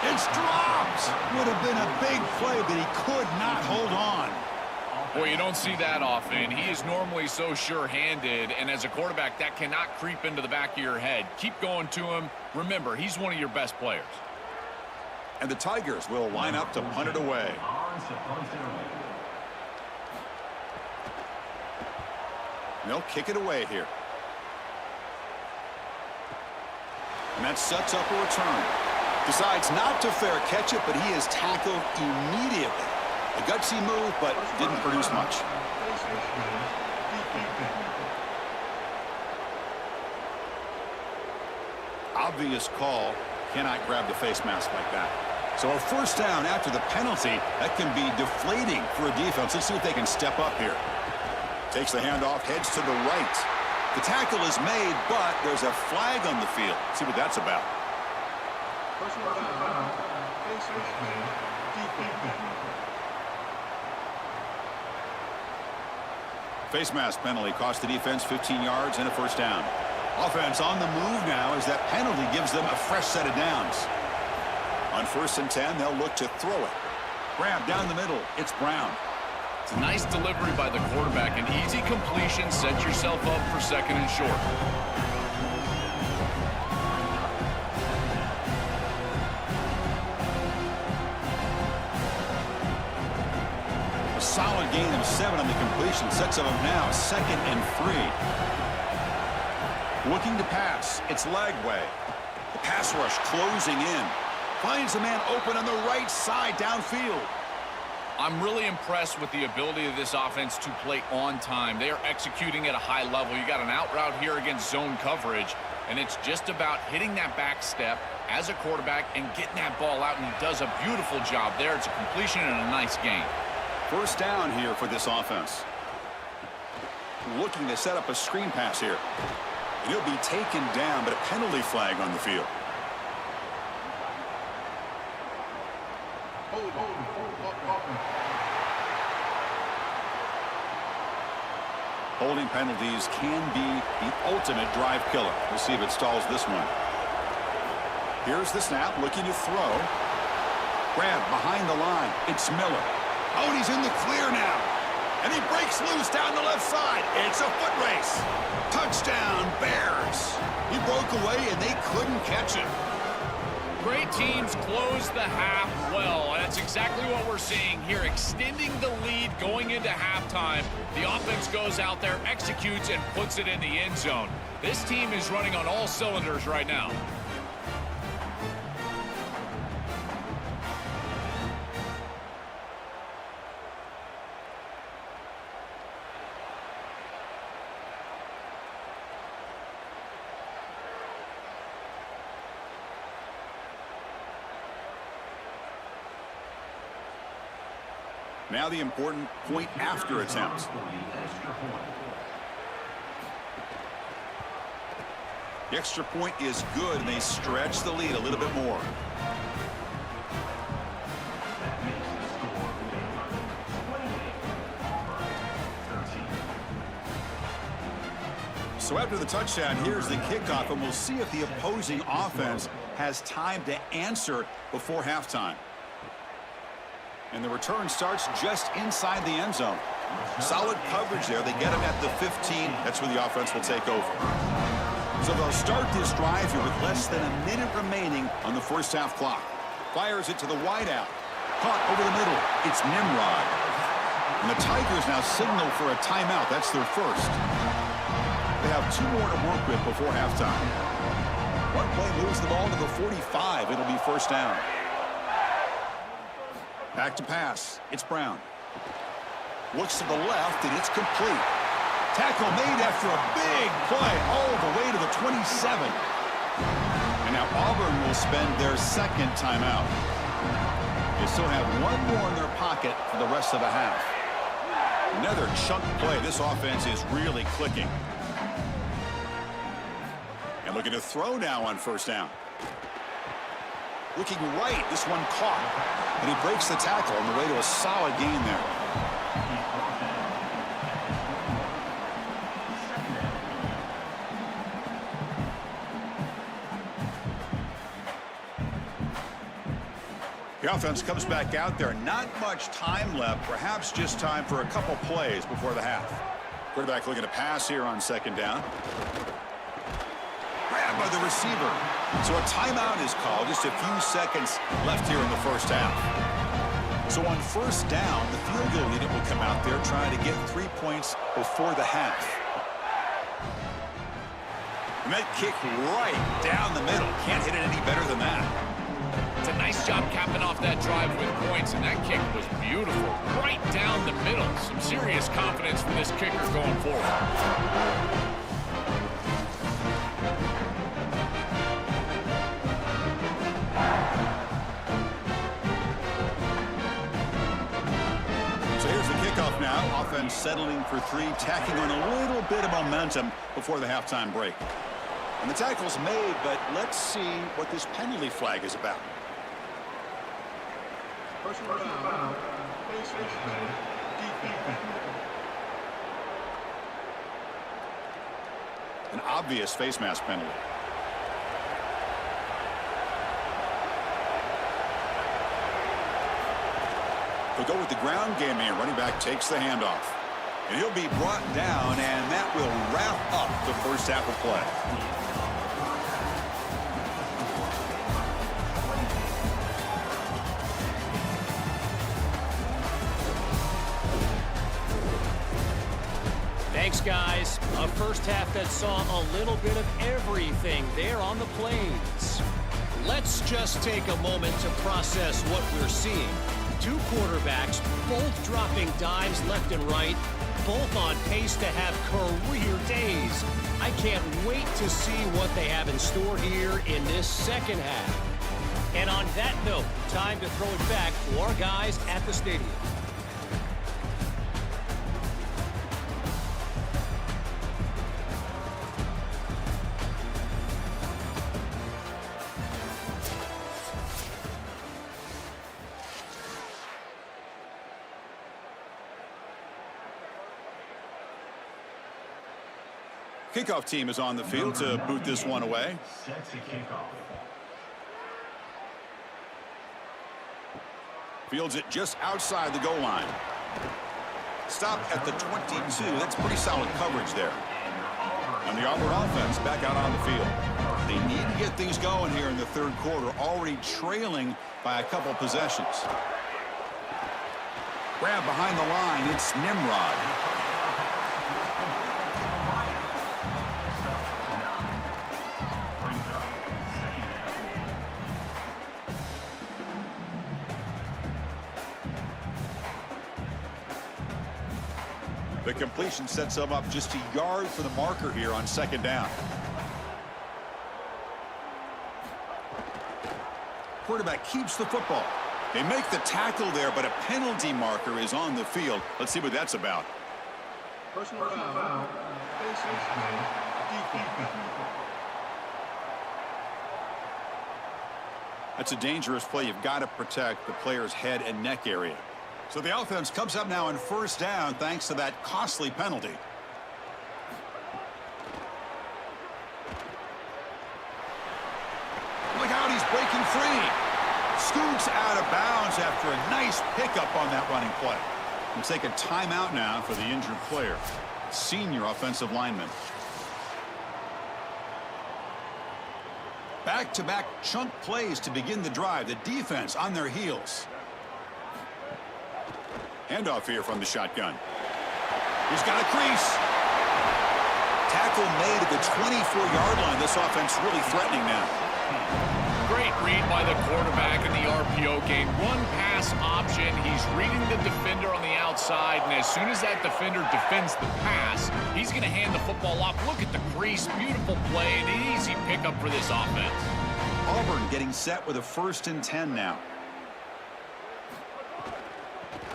S1: It's dropped. Would have been a big play, but he could not hold on.
S3: Boy, you don't see that often. He is normally so sure-handed, and as a quarterback, that cannot creep into the back of your head. Keep going to him. Remember, he's one of your best players.
S1: And the Tigers will line up to punt it away. And they'll kick it away here. And that sets up a return. Decides not to fair catch it, but he is tackled immediately. A gutsy move, but didn't produce much. Obvious call. Cannot grab the face mask like that. So a first down after the penalty, that can be deflating for a defense. Let's see if they can step up here. Takes the handoff, heads to the right. The tackle is made, but there's a flag on the field. Let's see what that's about. Face mask penalty cost the defense 15 yards and a first down. Offense on the move now as that penalty gives them a fresh set of downs. On 1st and 10, they'll look to throw it. Grab down the middle. It's Brown.
S3: It's a nice delivery by the quarterback. An easy completion. Set yourself up for 2nd and short.
S1: A solid gain of 7 on the completion sets them up now 2nd and 3. Looking to pass. It's Lagway. The pass rush closing in. Finds a man open on the right side downfield.
S3: I'm really impressed with the ability of this offense to play on time. They are executing at a high level. You got an out route here against zone coverage, and it's just about hitting that back step as a quarterback and getting that ball out, and he does a beautiful job there. It's a completion and a nice game.
S1: First down here for this offense. Looking to set up a screen pass here. And he'll be taken down, but a penalty flag on the field. Holding penalties can be the ultimate drive killer. We'll see if it stalls this one. Here's the snap, looking to throw. Grab behind the line. It's Miller. Oh, and he's in the clear now. And he breaks loose down the left side. It's a foot race. Touchdown, Bears. He broke away, and they couldn't catch him.
S3: Great teams close the half well. That's exactly what we're seeing here, extending the lead going into halftime. The offense goes out there, executes, and puts it in the end zone. This team is running on all cylinders right now.
S1: Now the important point after attempt. The extra point is good, and they stretch the lead a little bit more. So after the touchdown, here's the kickoff, and we'll see if the opposing offense has time to answer before halftime. And the return starts just inside the end zone. Solid coverage there. They get him at the 15. That's where the offense will take over. So they'll start this drive here with less than a minute remaining on the first half clock. Fires it to the wideout. Caught over the middle. It's Nimrod. And the Tigers now signal for a timeout. That's their first. They have 2 more to work with before halftime. One play moves the ball to the 45. It'll be first down. Back to pass. It's Brown. Looks to the left, and it's complete. Tackle made after a big play all the way to the 27. And now Auburn will spend their second timeout. They still have 1 more in their pocket for the rest of the half. Another chunk play. This offense is really clicking. And looking to throw now on first down. Looking right, this one caught. And he breaks the tackle on the way to a solid gain there. The offense comes back out there. Not much time left. Perhaps just time for a couple plays before the half. Quarterback looking to pass here on second down. Grabbed by the receiver. So a timeout is called. Just a few seconds left here in the first half. So on first down, the field goal unit will come out there trying to get 3 points before the half. And that kick right down the middle. Can't hit it any better than that.
S3: It's a nice job capping off that drive with points, and that kick was beautiful. Right down the middle. Some serious confidence for this kicker going forward.
S1: Now, offense settling for 3, tacking on a little bit of momentum before the halftime break. And the tackle's made, but let's see what this penalty flag is about.
S4: Personal foul.
S1: An obvious face mask penalty. They'll go with the ground game here. Running back takes the handoff. And he'll be brought down, and that will wrap up the first half of play.
S5: Thanks, guys. A first half that saw a little bit of everything there on the plains. Let's just take a moment to process what we're seeing. 2 quarterbacks, both dropping dimes left and right, both on pace to have career days. I can't wait to see what they have in store here in this second half. And on that note, time to throw it back to our guys at the stadium.
S1: Kickoff team is on the field to boot this one away.
S4: Set to kickoff.
S1: Fields it just outside the goal line. Stop at the 22. That's pretty solid coverage there. And the Auburn offense back out on the field. They need to get things going here in the third quarter, already trailing by a couple possessions. Grab behind the line, it's Nimrod. The completion sets them up just a yard for the marker here on second down. Quarterback keeps the football. They make the tackle there, but a penalty marker is on the field. Let's see what that's about.
S6: Personal foul.
S1: That's a dangerous play. You've got to protect the player's head and neck area. So the offense comes up now on first down thanks to that costly penalty. Look out, he's breaking free. Scoots out of bounds after a nice pickup on that running play. We'll take a timeout now for the injured player, senior offensive lineman. Back-to-back chunk plays to begin the drive. The defense on their heels. Handoff here from the shotgun. He's got a crease. Tackle made at the 24-yard line. This offense really threatening now.
S3: Great read by the quarterback in the RPO game. One pass option. He's reading the defender on the outside, and as soon as that defender defends the pass, he's going to hand the football off. Look at the crease. Beautiful play and an easy pickup for this offense.
S1: Auburn getting set with a 1st and 10 now.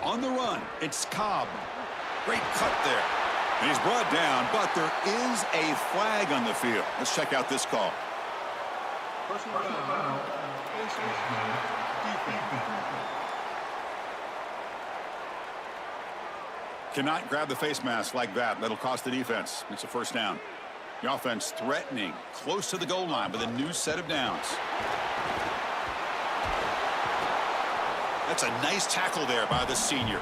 S1: On the run, it's Cobb. Great cut there. And he's brought down, but there is a flag on the field. Let's check out this call.
S6: Personal foul.
S1: Cannot grab the face mask like that. That'll cost the defense. It's a first down. The offense threatening, close to the goal line with a new set of downs. That's a nice tackle there by the senior.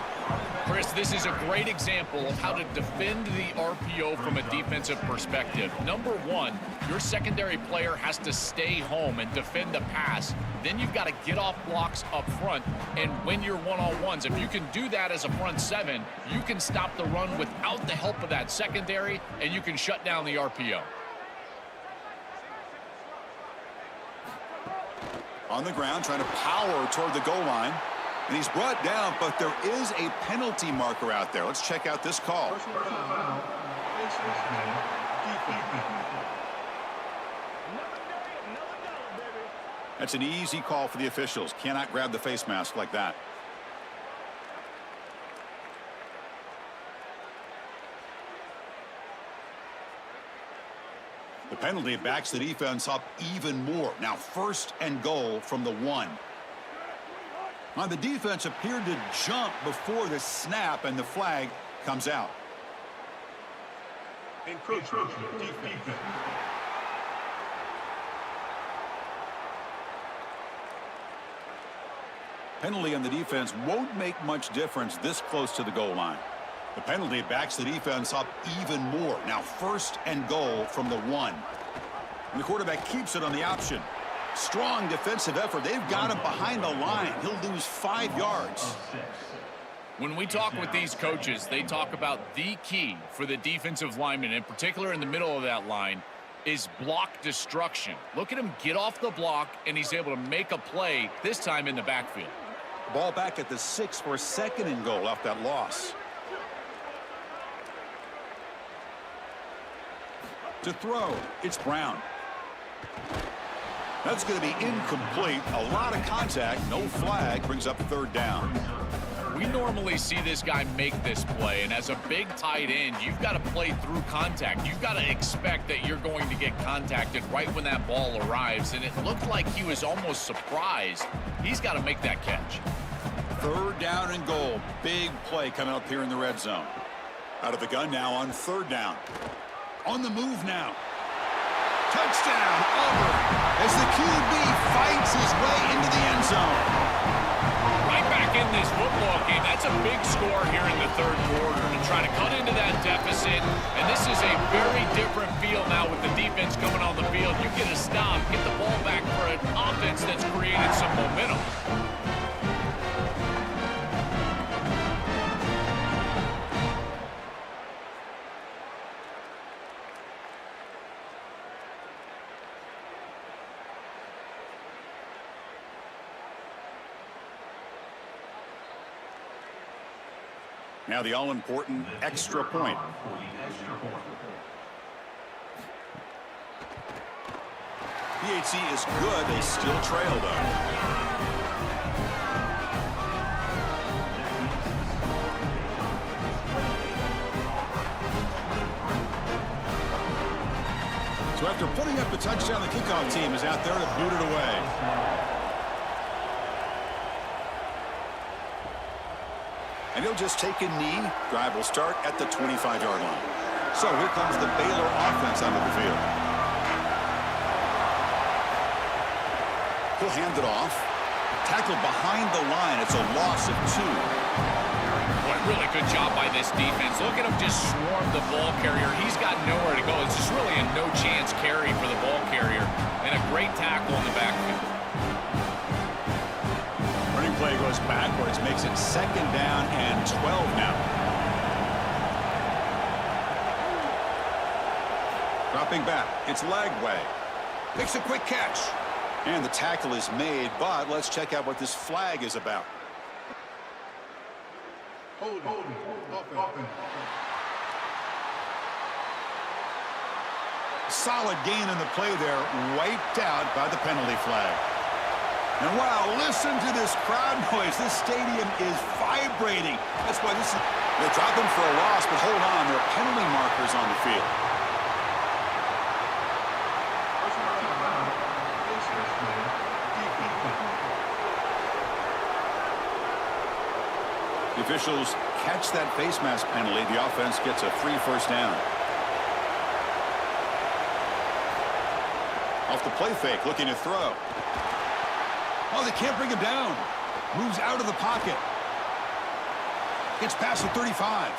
S3: Chris, this is a great example of how to defend the RPO from a defensive perspective. Number one, your secondary player has to stay home and defend the pass. Then you've got to get off blocks up front and win your one-on-ones. If you can do that as a front seven, you can stop the run without the help of that secondary, and you can shut down the RPO.
S1: On the ground, trying to power toward the goal line. And he's brought down, but there is a penalty marker out there. Let's check out this call. That's an easy call for the officials. Cannot grab the face mask like that. The penalty backs the defense up even more. Now 1st and goal from the 1. Now the defense appeared to jump before the snap, and the flag comes out.
S6: Encroachment defense.
S1: Penalty on the defense won't make much difference this close to the goal line. The penalty backs the defense up even more. Now 1st and goal from the 1. And the quarterback keeps it on the option. Strong defensive effort. They've got him behind the line. He'll lose 5 yards.
S3: When we talk with these coaches, they talk about the key for the defensive lineman, in particular in the middle of that line, is block destruction. Look at him get off the block, and he's able to make a play, this time in the backfield.
S1: Ball back at the 6 for a 2nd and goal off that loss. To throw, it's Brown. That's going to be incomplete. A lot of contact, no flag, brings up 3rd down.
S3: We normally see this guy make this play, and as a big tight end, you've got to play through contact. You've got to expect that you're going to get contacted right when that ball arrives, and it looked like he was almost surprised. He's got to make that catch.
S1: 3rd down and goal. Big play coming up here in the red zone. Out of the gun now on 3rd down. On the move now. Touchdown, Auburn, as the QB fights his way into the end zone.
S3: Right back in this football game. That's a big score here in the third quarter to try to cut into that deficit. And this is a very different feel now with the defense coming on the field. You get a stop, get the ball back for an offense that's created some momentum.
S1: Now the all-important extra point. PHC is good. They still trail, though. So after putting up a touchdown, the kickoff team is out there to boot it away. And he'll just take a knee. Drive will start at the 25-yard line. So here comes the Baylor offense onto the field. He'll hand it off. Tackled behind the line. It's a loss of 2.
S3: Boy, really good job by this defense. Look at him just swarm the ball carrier. He's got nowhere to go. It's just really a no-chance carry for the ball carrier. And a great tackle in the backfield.
S1: Running play goes backwards, makes it 2nd down and 12 now. Dropping back, it's Lagway. Makes a quick catch. And the tackle is made, but let's check out what this flag is about.
S6: Hold.
S1: Solid gain in the play there, wiped out by the penalty flag. And wow, listen to this crowd noise. This stadium is vibrating. That's why this is... They drop them for a loss, but hold on. There are penalty markers on the field. The officials catch that face mask penalty. The offense gets a free 1st down. Off the play fake, looking to throw. Oh, they can't bring him down. Moves out of the pocket. Gets past the 35.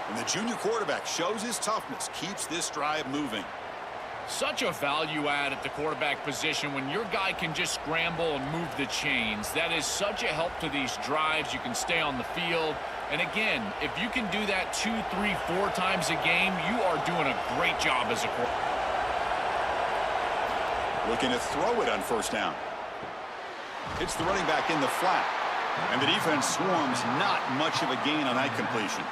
S1: And the junior quarterback shows his toughness, keeps this drive moving.
S3: Such a value add at the quarterback position when your guy can just scramble and move the chains. That is such a help to these drives. You can stay on the field. And again, if you can do that 2, 3, 4 times a game, you are doing a great job as a quarterback.
S1: Looking to throw it on 1st down. It's the running back in the flat. And the defense swarms. Not much of a gain on that completion.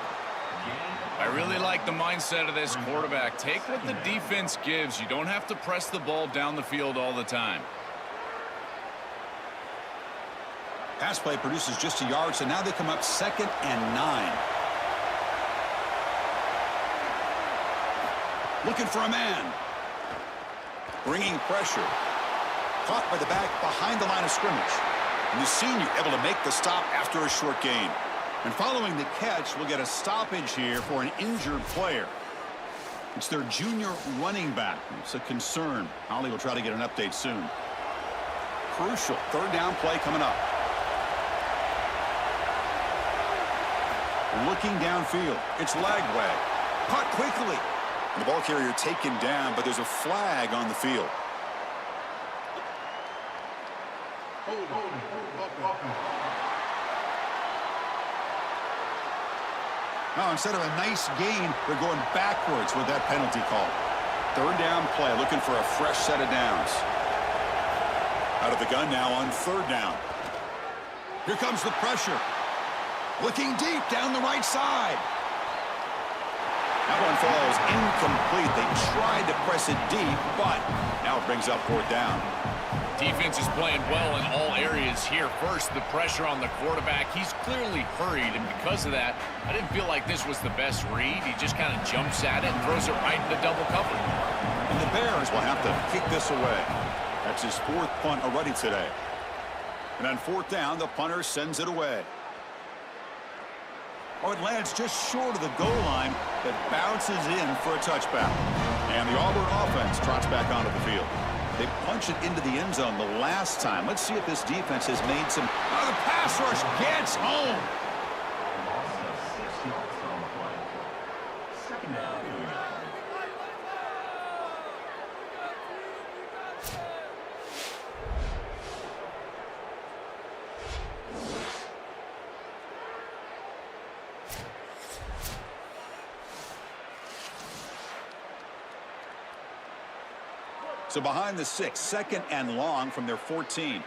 S3: I really like the mindset of this quarterback. Take what the defense gives. You don't have to press the ball down the field all the time.
S1: Pass play produces just a yard, so now they come up 2nd and 9. Looking for a man. Bringing pressure. Caught by the back behind the line of scrimmage. And the senior able to make the stop after a short gain. And following the catch, we'll get a stoppage here for an injured player. It's their junior running back. It's a concern. Holly will try to get an update soon. Crucial 3rd down play coming up. Looking downfield. It's Lagway. Caught quickly. And the ball carrier taken down, but there's a flag on the field. Now, instead of a nice gain, they're going backwards with that penalty call. 3rd down play, looking for a fresh set of downs. Out of the gun now on 3rd down. Here comes the pressure. Looking deep down the right side. That one falls incomplete. They tried to press it deep, but now it brings up 4th down.
S3: Defense is playing well in all areas here. First, the pressure on the quarterback. He's clearly hurried, and because of that, I didn't feel like this was the best read. He just kind of jumps at it and throws it right into double cover.
S1: And the Bears will have to kick this away. That's his 4th punt already today. And on 4th down, the punter sends it away. Oh, it lands just short of the goal line, but bounces in for a touchback. And the Auburn offense trots back onto the field. They punch it into the end zone the last time. Let's see if this defense has made some. Oh, the pass rush gets home.
S4: Loss of 6 yards on the play. Second down.
S1: So behind the 6, second and long from their 14.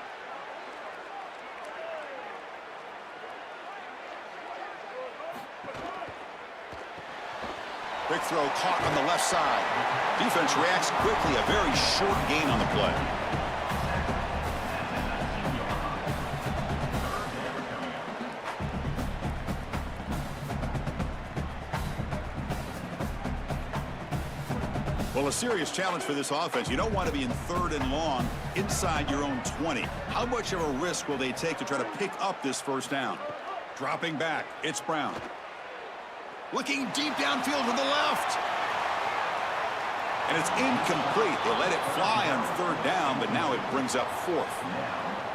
S1: Quick throw caught on the left side. Defense reacts quickly. A very short gain on the play. Well, a serious challenge for this offense. You don't want to be in third and long inside your own 20. How much of a risk will they take to try to pick up this first down? Dropping back, it's Brown. Looking deep downfield to the left. And it's incomplete. They let it fly on third down, but now it brings up fourth.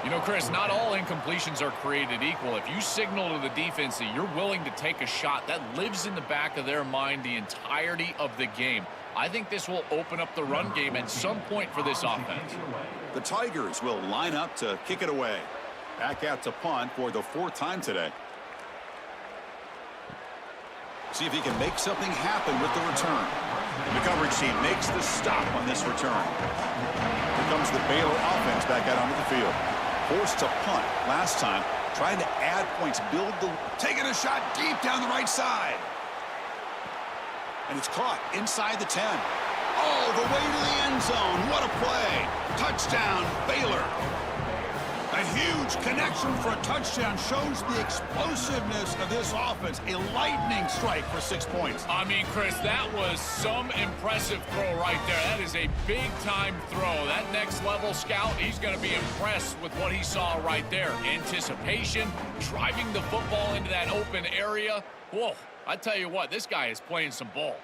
S3: You know, Chris, not all incompletions are created equal. If you signal to the defense that you're willing to take a shot, that lives in the back of their mind the entirety of the game. I think this will open up the run game at some point for this offense.
S1: The Tigers will line up to kick it away. Back out to punt for the 4th time today. See if he can make something happen with the return. The coverage team makes the stop on this return. Here comes the Baylor offense back out onto the field. Forced to punt last time, trying to add points, taking a shot deep down the right side. And it's caught inside the 10. All the way to the end zone. What a play. Touchdown, Baylor. A huge connection for a touchdown shows the explosiveness of this offense. A lightning strike for 6 points.
S3: I mean, Chris, that was some impressive throw right there. That is a big-time throw. That next-level scout, he's going to be impressed with what he saw right there. Anticipation, driving the football into that open area. Whoa, I tell you what, this guy is playing some ball.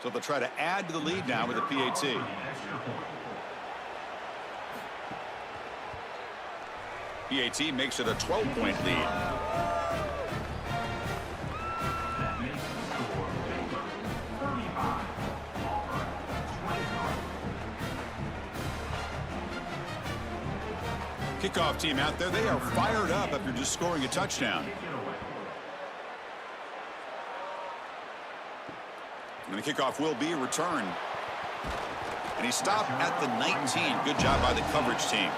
S1: So they'll try to add to the lead now with a PAT. PAT makes it a 12-point lead.
S4: That makes the score Baylor 35, Auburn 23.
S1: Kickoff team out there. They are fired up after just scoring a touchdown. And the kickoff will be returned. And he stopped at the 19. Good job by the coverage team.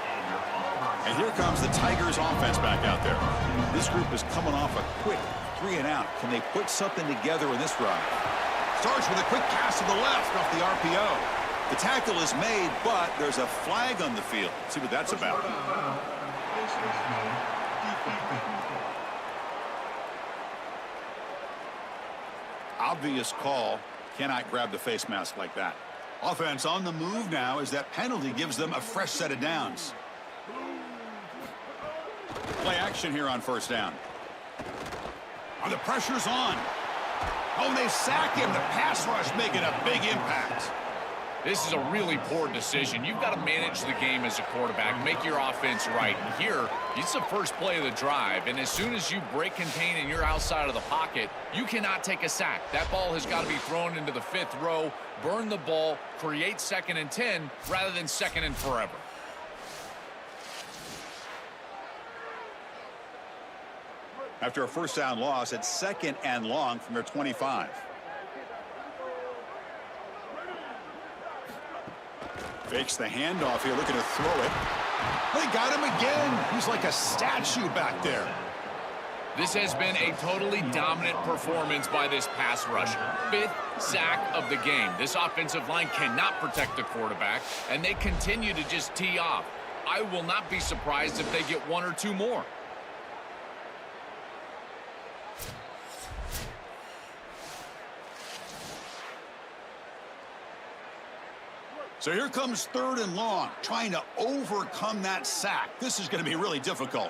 S1: And here comes the Tigers offense back out there. This group is coming off a quick 3 and out. Can they put something together in this drive? Starts with a quick pass to the left off the RPO. The tackle is made, but there's a flag on the field. Let's see what that's about. Obvious call. Cannot grab the face mask like that. Offense on the move now as that penalty gives them a fresh set of downs. Play action here on first down. Oh, the pressure's on. Oh, and they sack him. The pass rush making a big impact.
S3: This is a really poor decision. You've got to manage the game as a quarterback, make your offense right. And here, it's the first play of the drive, and as soon as you break contain and you're outside of the pocket, you cannot take a sack. That ball has got to be thrown into the 5th row, burn the ball, create 2nd and 10 rather than 2nd and forever.
S1: After a first down loss, it's 2nd and long from their 25. Fakes the handoff here, looking to throw it. They got him again. He's like a statue back there.
S3: This has been a totally dominant performance by this pass rush. 5th sack of the game. This offensive line cannot protect the quarterback, and they continue to just tee off. I will not be surprised if they get 1 or 2 more.
S1: So here comes 3rd and long, trying to overcome that sack. This is going to be really difficult.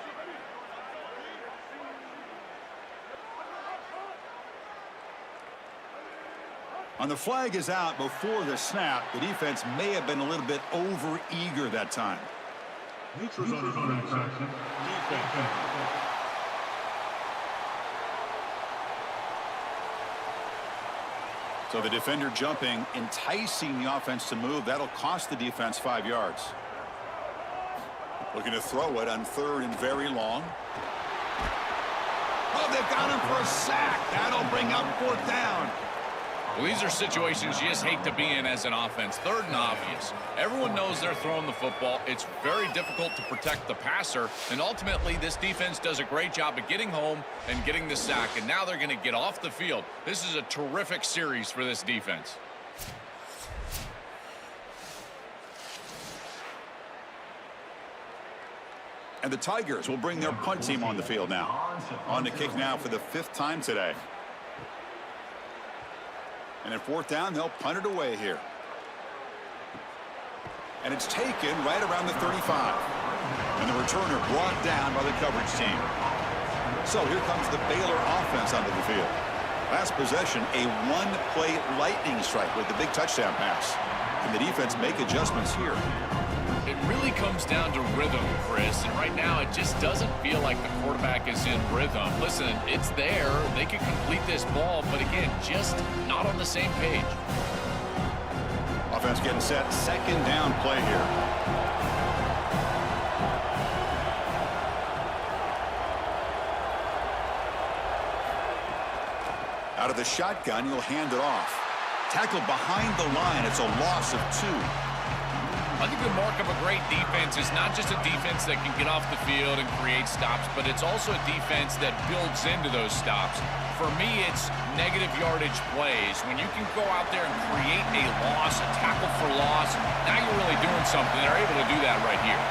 S1: On the flag is out before the snap. The defense may have been a little bit over-eager that time.
S6: Neutrals on the section. Defense.
S1: So the defender jumping, enticing the offense to move. That'll cost the defense 5 yards. Looking to throw it on 3rd and very long. Oh, they've got him for a sack. That'll bring up 4th down.
S3: Well, these are situations you just hate to be in as an offense. 3rd and obvious. Everyone knows they're throwing the football. It's very difficult to protect the passer, and ultimately this defense does a great job of getting home and getting the sack, and now they're going to get off the field. This is a terrific series for this defense.
S1: And the Tigers will bring their punt team on the field now. On the kick now for the 5th time today. And at 4th down, they'll punt it away here. And it's taken right around the 35. And the returner brought down by the coverage team. So here comes the Baylor offense onto the field. Last possession, a 1-play lightning strike with the big touchdown pass. Can the defense make adjustments here?
S3: It really comes down to rhythm, Chris, and right now it just doesn't feel like the quarterback is in rhythm. Listen, it's there. They can complete this ball, but again, just not on the same page.
S1: Offense getting set. 2nd down play here. Out of the shotgun, he'll hand it off. Tackled behind the line. It's a loss of 2.
S3: I think the mark of a great defense is not just a defense that can get off the field and create stops, but it's also a defense that builds into those stops. For me, it's negative yardage plays. When you can go out there and create a loss, a tackle for loss, now you're really doing something. They're able to do that right here.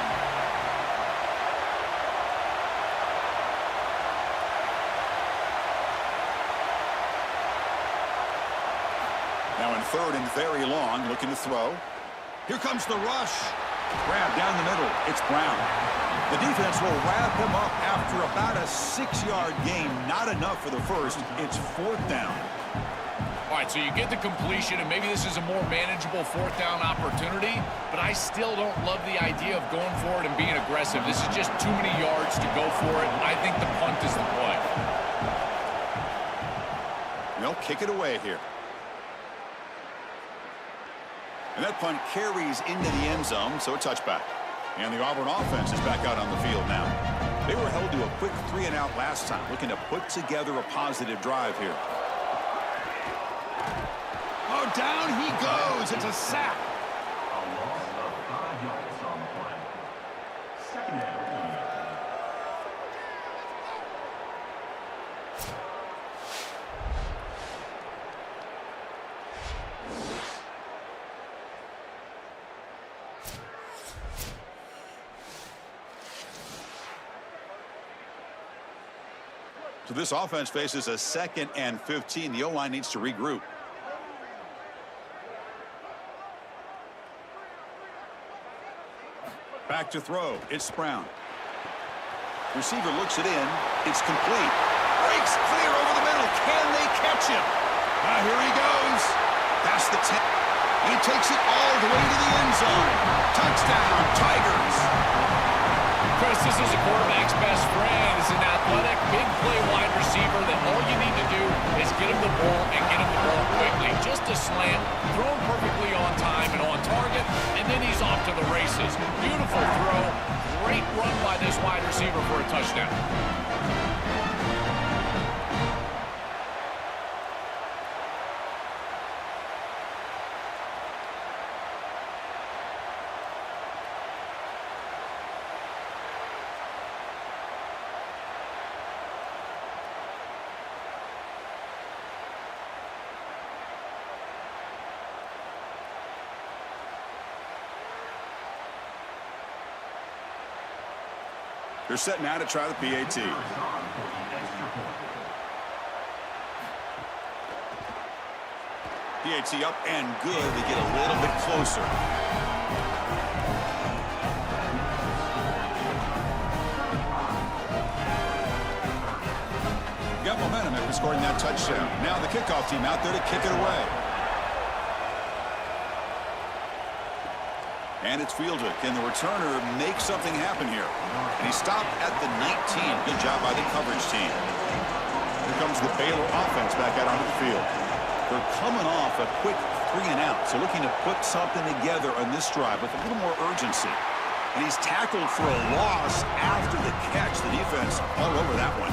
S1: Now in 3rd and very long, looking to throw. Here comes the rush. Grab down the middle. It's Brown. The defense will wrap him up after about a 6-yard gain. Not enough for the first. It's 4th down.
S3: All right, so you get the completion, and maybe this is a more manageable 4th down opportunity, but I still don't love the idea of going for it and being aggressive. This is just too many yards to go for it. I think the punt is the play.
S1: They'll kick it away here. And that punt carries into the end zone, so a touchback. And the Auburn offense is back out on the field now. They were held to a quick 3-and-out last time, looking to put together a positive drive here. Oh, down he goes. It's a sack.
S6: A loss of 5 yards on the play. 2nd down.
S1: So this offense faces a 2nd and 15. The O-line needs to regroup. Back to throw. It's Brown. Receiver looks it in. It's complete. Breaks clear over the middle. Can they catch him? Here he goes. That's the 10. He takes it all the way to the end zone. Touchdown, Tigers.
S3: Chris, this is a quarterback's best friend. It's an athletic, big play wide receiver that all you need to do is get him the ball and get him the ball quickly. Just a slant, throw him perfectly on time and on target, and then he's off to the races. Beautiful throw. Great run by this wide receiver for a touchdown.
S1: They're set now to try the PAT. PAT up and good. They get a little bit closer. Got momentum after scoring that touchdown. Now the kickoff team out there to kick it away. And it's fielded. Can the returner make something happen here? And he stopped at the 19. Good job by the coverage team. Here comes the Baylor offense back out onto the field. They're coming off a quick 3 and out, so looking to put something together on this drive with a little more urgency. And he's tackled for a loss after the catch. The defense all over that one.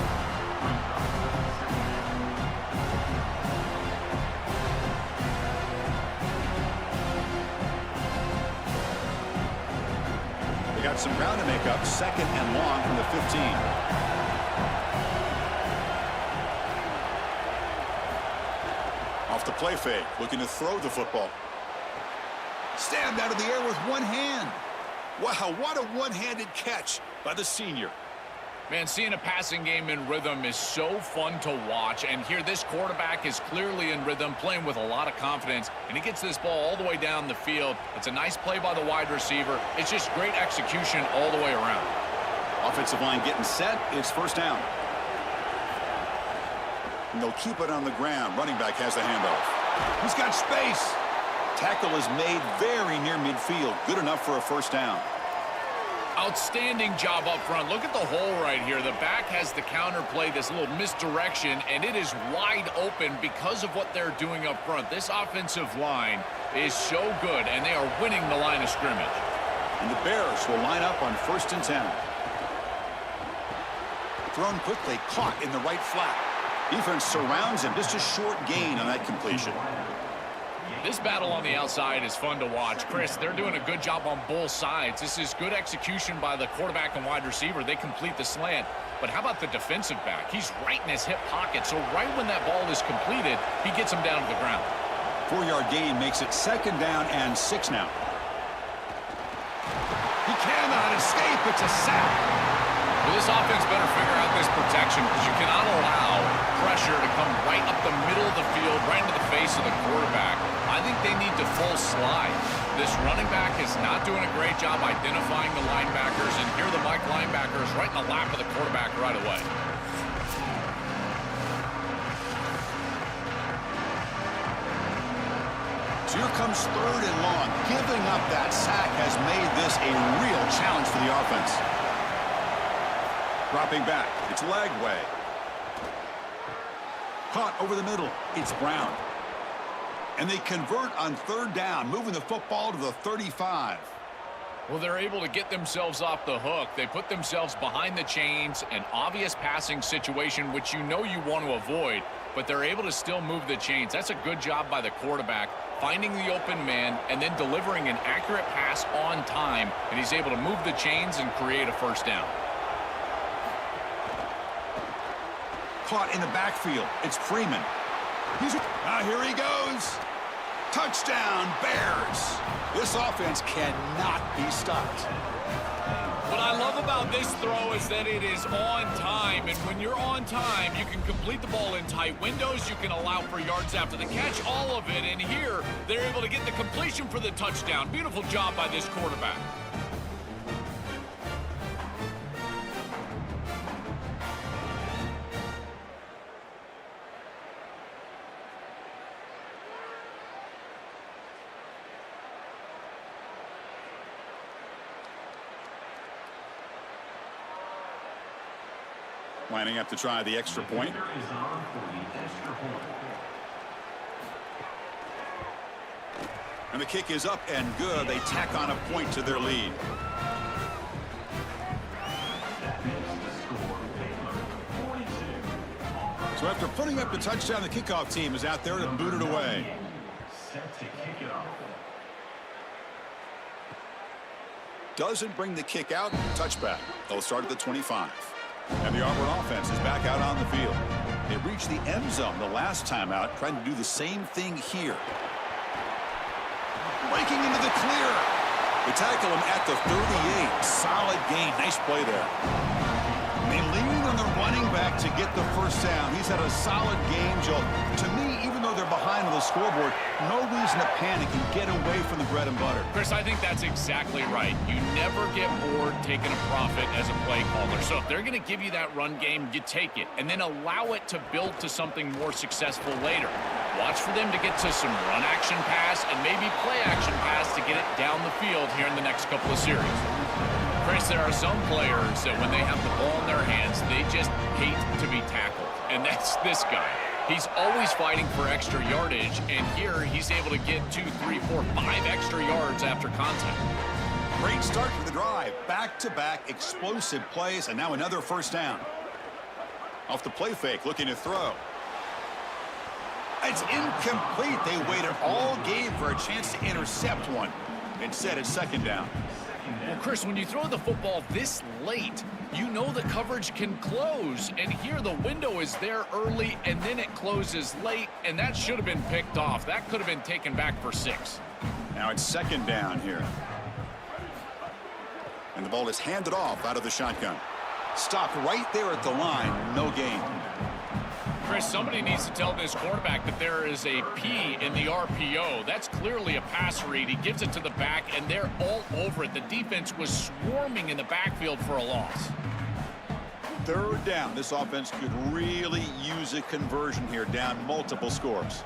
S1: They got some ground to make up. 2nd and long from the 15. Off the play fake, looking to throw the football. Stabbed out of the air with one hand. Wow, what a one-handed catch by the senior.
S3: Man, seeing a passing game in rhythm is so fun to watch. And here, this quarterback is clearly in rhythm, playing with a lot of confidence. And he gets this ball all the way down the field. It's a nice play by the wide receiver. It's just great execution all the way around.
S1: Offensive line getting set. It's 1st down. And they'll keep it on the ground. Running back has the handoff. He's got space. Tackle is made very near midfield. Good enough for a 1st down.
S3: Outstanding job up front. Look at the hole right here. The back has the counter play, this little misdirection, and it is wide open because of what they're doing up front. This offensive line is so good, and they are winning the line of scrimmage.
S1: And the Bears will line up on 1st and 10. Thrown quickly, caught in the right flat. Defense surrounds him. Just a short gain on that completion.
S3: This battle on the outside is fun to watch. Chris, they're doing a good job on both sides. This is good execution by the quarterback and wide receiver. They complete the slant. But how about the defensive back? He's right in his hip pocket, so right when that ball is completed, he gets him down to the ground.
S1: 4-yard gain makes it 2nd down and 6 now. He cannot escape. It's a sack.
S3: Well, this offense better figure out this protection because you cannot allow pressure to come right up the middle of the field, right into the face of the quarterback. I think they need to full slide. This running back is not doing a great job identifying the linebackers, and here the Mike linebackers right in the lap of the quarterback right away.
S1: So here comes 3rd and long. Giving up that sack has made this a real challenge for the offense. Dropping back. It's leg way. Caught over the middle. It's Brown. And they convert on 3rd down, moving the football to the 35.
S3: Well, they're able to get themselves off the hook. They put themselves behind the chains, an obvious passing situation, which you know you want to avoid, but they're able to still move the chains. That's a good job by the quarterback, finding the open man and then delivering an accurate pass on time, and he's able to move the chains and create a 1st down.
S1: Caught in the backfield. It's Freeman. Here he goes. Touchdown, Bears. This offense cannot be stopped.
S3: What I love about this throw is that it is on time, and when you're on time, you can complete the ball in tight windows. You can allow for yards after the catch, all of it. And here, they're able to get the completion for the touchdown. Beautiful job by this quarterback.
S1: Lining up to try the extra point. And the kick is up and good. They tack on a point to their lead. So after putting up the touchdown, the kickoff team is out there to boot it away.
S6: Set to kick it off.
S1: Doesn't bring the kick out. Touchback. They'll start at the 25. And the Auburn offense is back out on the field. They reached the end zone the last time out, trying to do the same thing here. Breaking into the clear. They tackle him at the 38. Solid gain. Nice play there. And they lean on the running back to get the first down. He's had a solid game, Joe. To me, even though they're behind on the scoreboard, no reason to panic and get away from the bread and butter.
S3: Chris, I think that's exactly right. You never get bored taking a profit as a play caller. So if they're going to give you that run game, you take it and then allow it to build to something more successful later. Watch for them to get to some run action pass and maybe play action pass to get it down the field here in the next couple of series. Chris, there are some players that when they have the ball in their hands, they just hate to be tackled. And that's this guy. He's always fighting for extra yardage, and here he's able to get 2, 3, 4, 5 extra yards after contact.
S1: Great start to the drive. Back-to-back explosive plays, and now another first down. Off the play fake, looking to throw. It's incomplete. They waited all game for a chance to intercept one. Instead, it's second down.
S3: Well, Chris, when you throw the football this late, you know the coverage can close. And here the window is there early, and then it closes late, and that should have been picked off. That could have been taken back for 6.
S1: Now it's second down here. And the ball is handed off out of the shotgun. Stopped right there at the line. No gain.
S3: Chris, somebody needs to tell this quarterback that there is a P in the RPO. That's clearly a pass read. He gives it to the back, and they're all over it. The defense was swarming in the backfield for a loss.
S1: Third down. This offense could really use a conversion here, down multiple scores.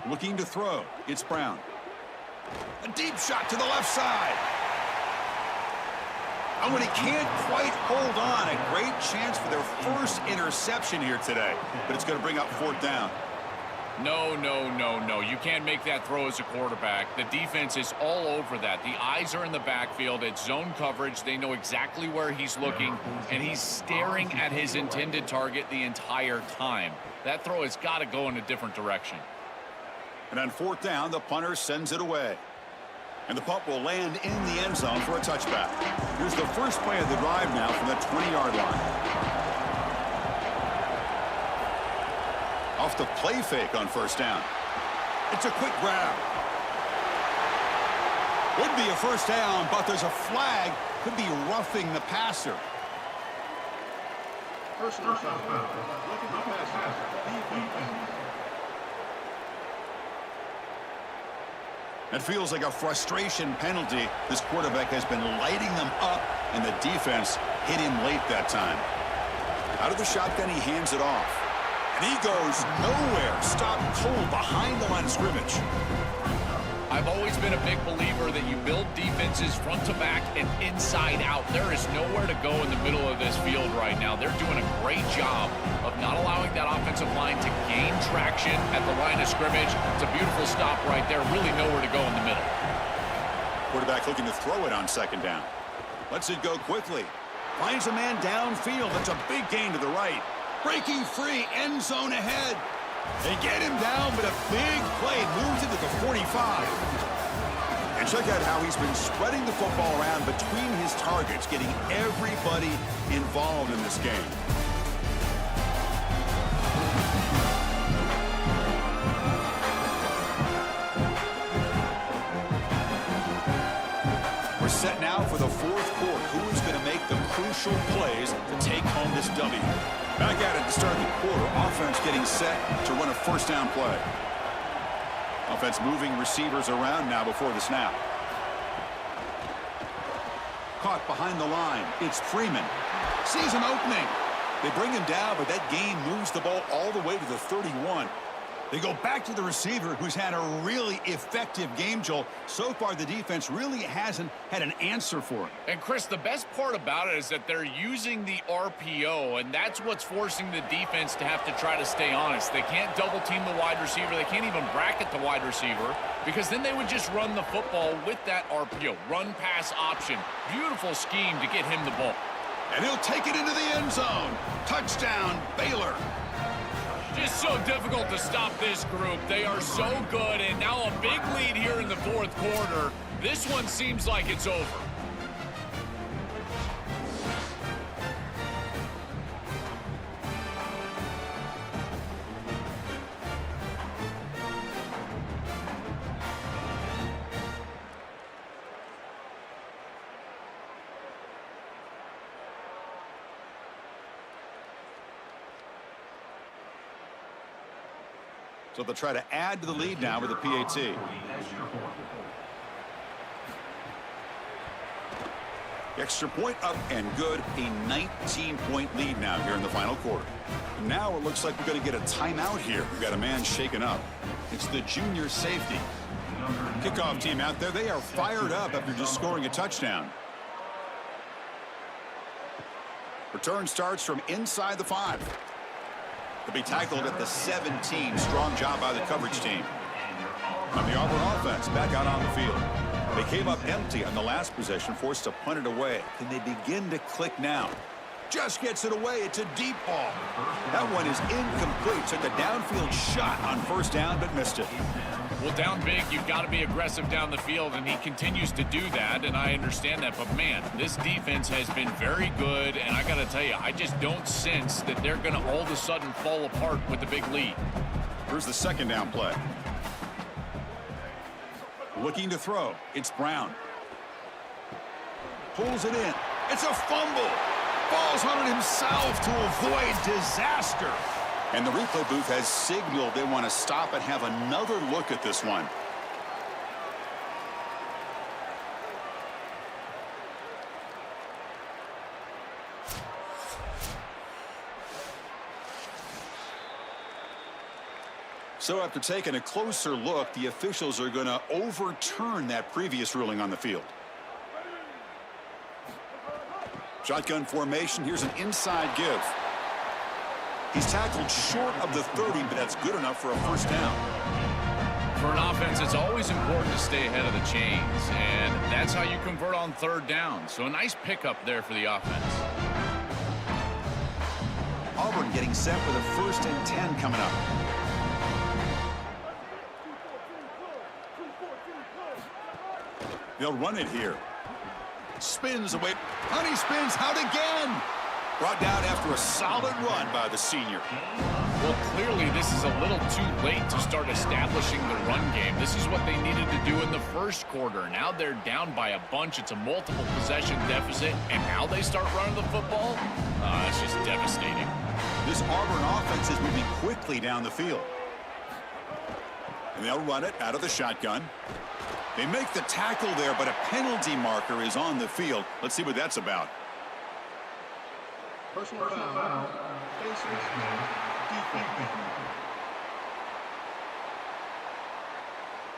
S1: Looking to throw. It's Brown. A deep shot to the left side. And when he can't quite hold on, a great chance for their first interception here today. But it's going to bring up fourth down.
S3: No. You can't make that throw as a quarterback. The defense is all over that. The eyes are in the backfield. It's zone coverage. They know exactly where he's looking, and he's staring at his intended target the entire time. That throw has got to go in a different direction.
S1: And on fourth down, the punter sends it away. And the punt will land in the end zone for a touchback. Here's the first play of the drive now from the 20-yard line. Off the play fake on first down. It's a quick grab. Would be a first down, but there's a flag. Could be roughing the passer.
S6: Personal foul.
S1: It feels like a frustration penalty. This quarterback has been lighting them up, and the defense hit him late that time. Out of the shotgun, he hands it off. And he goes nowhere. Stopped cold behind the line of scrimmage.
S3: I've always been a big believer that you build defenses front to back and inside out. There is nowhere to go in the middle of this field right now. They're doing a great job of not allowing that offensive line to gain traction at the line of scrimmage. It's a beautiful stop right there. Really nowhere to go in the middle.
S1: Quarterback looking to throw it on second down. Lets it go quickly. Finds a man downfield. That's a big gain to the right. Breaking free. End zone ahead. They get him down, but a big play moves into the 45. And check out how he's been spreading the football around between his targets, getting everybody involved in this game. We're set now for the fourth quarter. Who is going to make the crucial plays to take home this W? Back at it to start the quarter. Offense getting set to run a first down play. Offense moving receivers around now before the snap. Caught behind the line. It's Freeman. Sees an opening. They bring him down, but that gain moves the ball all the way to the 31. They go back to the receiver, who's had a really effective game, Joel. So far, the defense really hasn't had an answer for it.
S3: And, Chris, the best part about it is that they're using the RPO, and that's what's forcing the defense to have to try to stay honest. They can't double-team the wide receiver. They can't even bracket the wide receiver because then they would just run the football with that RPO, run-pass option. Beautiful scheme to get him the ball.
S1: And he'll take it into the end zone. Touchdown, Baylor.
S3: Just so difficult to stop this group. They are so good, and now a big lead here in the fourth quarter. This one seems like it's over.
S1: So they'll try to add to the lead now with the PAT. Extra point up and good. A 19-point lead now here in the final quarter. Now it looks like we're going to get a timeout here. We've got a man shaken up. It's the junior safety. Kickoff team out there. They are fired up after just scoring a touchdown. Return starts from inside the 5. They'll be tackled at the 17. Strong job by the coverage team. On the Auburn offense, back out on the field. They came up empty on the last possession, forced to punt it away. Can they begin to click now? Just gets it away. It's a deep ball. That one is incomplete. Took a downfield shot on first down, but missed it.
S3: Well, down big, you've got to be aggressive down the field, and he continues to do that, and I understand that. But, man, this defense has been very good, and I got to tell you, I just don't sense that they're going to all of a sudden fall apart with the big lead.
S1: Here's the second down play. Looking to throw. It's Brown. Pulls it in. It's a fumble. Falls on it himself to avoid disaster. And the replay booth has signaled they want to stop and have another look at this one. So after taking a closer look, the officials are going to overturn that previous ruling on the field. Shotgun formation. Here's an inside give. He's tackled short of the 30, but that's good enough for a first down.
S3: For an offense, it's always important to stay ahead of the chains, and that's how you convert on third down. So a nice pickup there for the offense.
S1: Auburn getting set with a 1st and 10 coming up. They'll run it here. Spins away. Honey spins out again. Brought down after a solid run by the senior.
S3: Well, clearly this is a little too late to start establishing the run game. This is what they needed to do in the first quarter. Now they're down by a bunch. It's a multiple possession deficit, and now they start running the football? It's just devastating.
S1: This Auburn offense is moving quickly down the field. And they'll run it out of the shotgun. They make the tackle there, but a penalty marker is on the field. Let's see what that's about.
S7: Personal foul.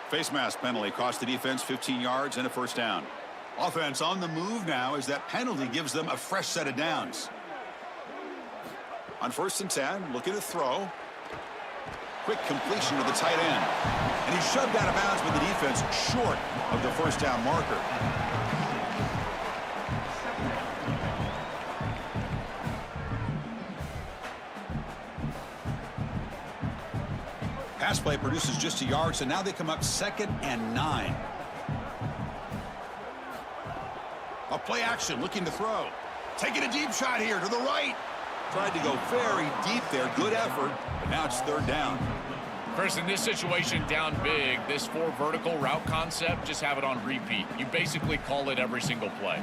S1: Face mask penalty cost the defense 15 yards and a first down. Offense on the move now as that penalty gives them a fresh set of downs. On 1st and 10, looking to throw. Quick completion to the tight end. And he's shoved out of bounds with the defense short of the first down marker. Pass play produces just a yard, so now they come up 2nd and 9. A play action, looking to throw. Taking a deep shot here to the right. Tried to go very deep there. Good effort, but now it's 3rd down.
S3: Chris, in this situation, down big, this 4 vertical route concept, just have it on repeat. You basically call it every single play.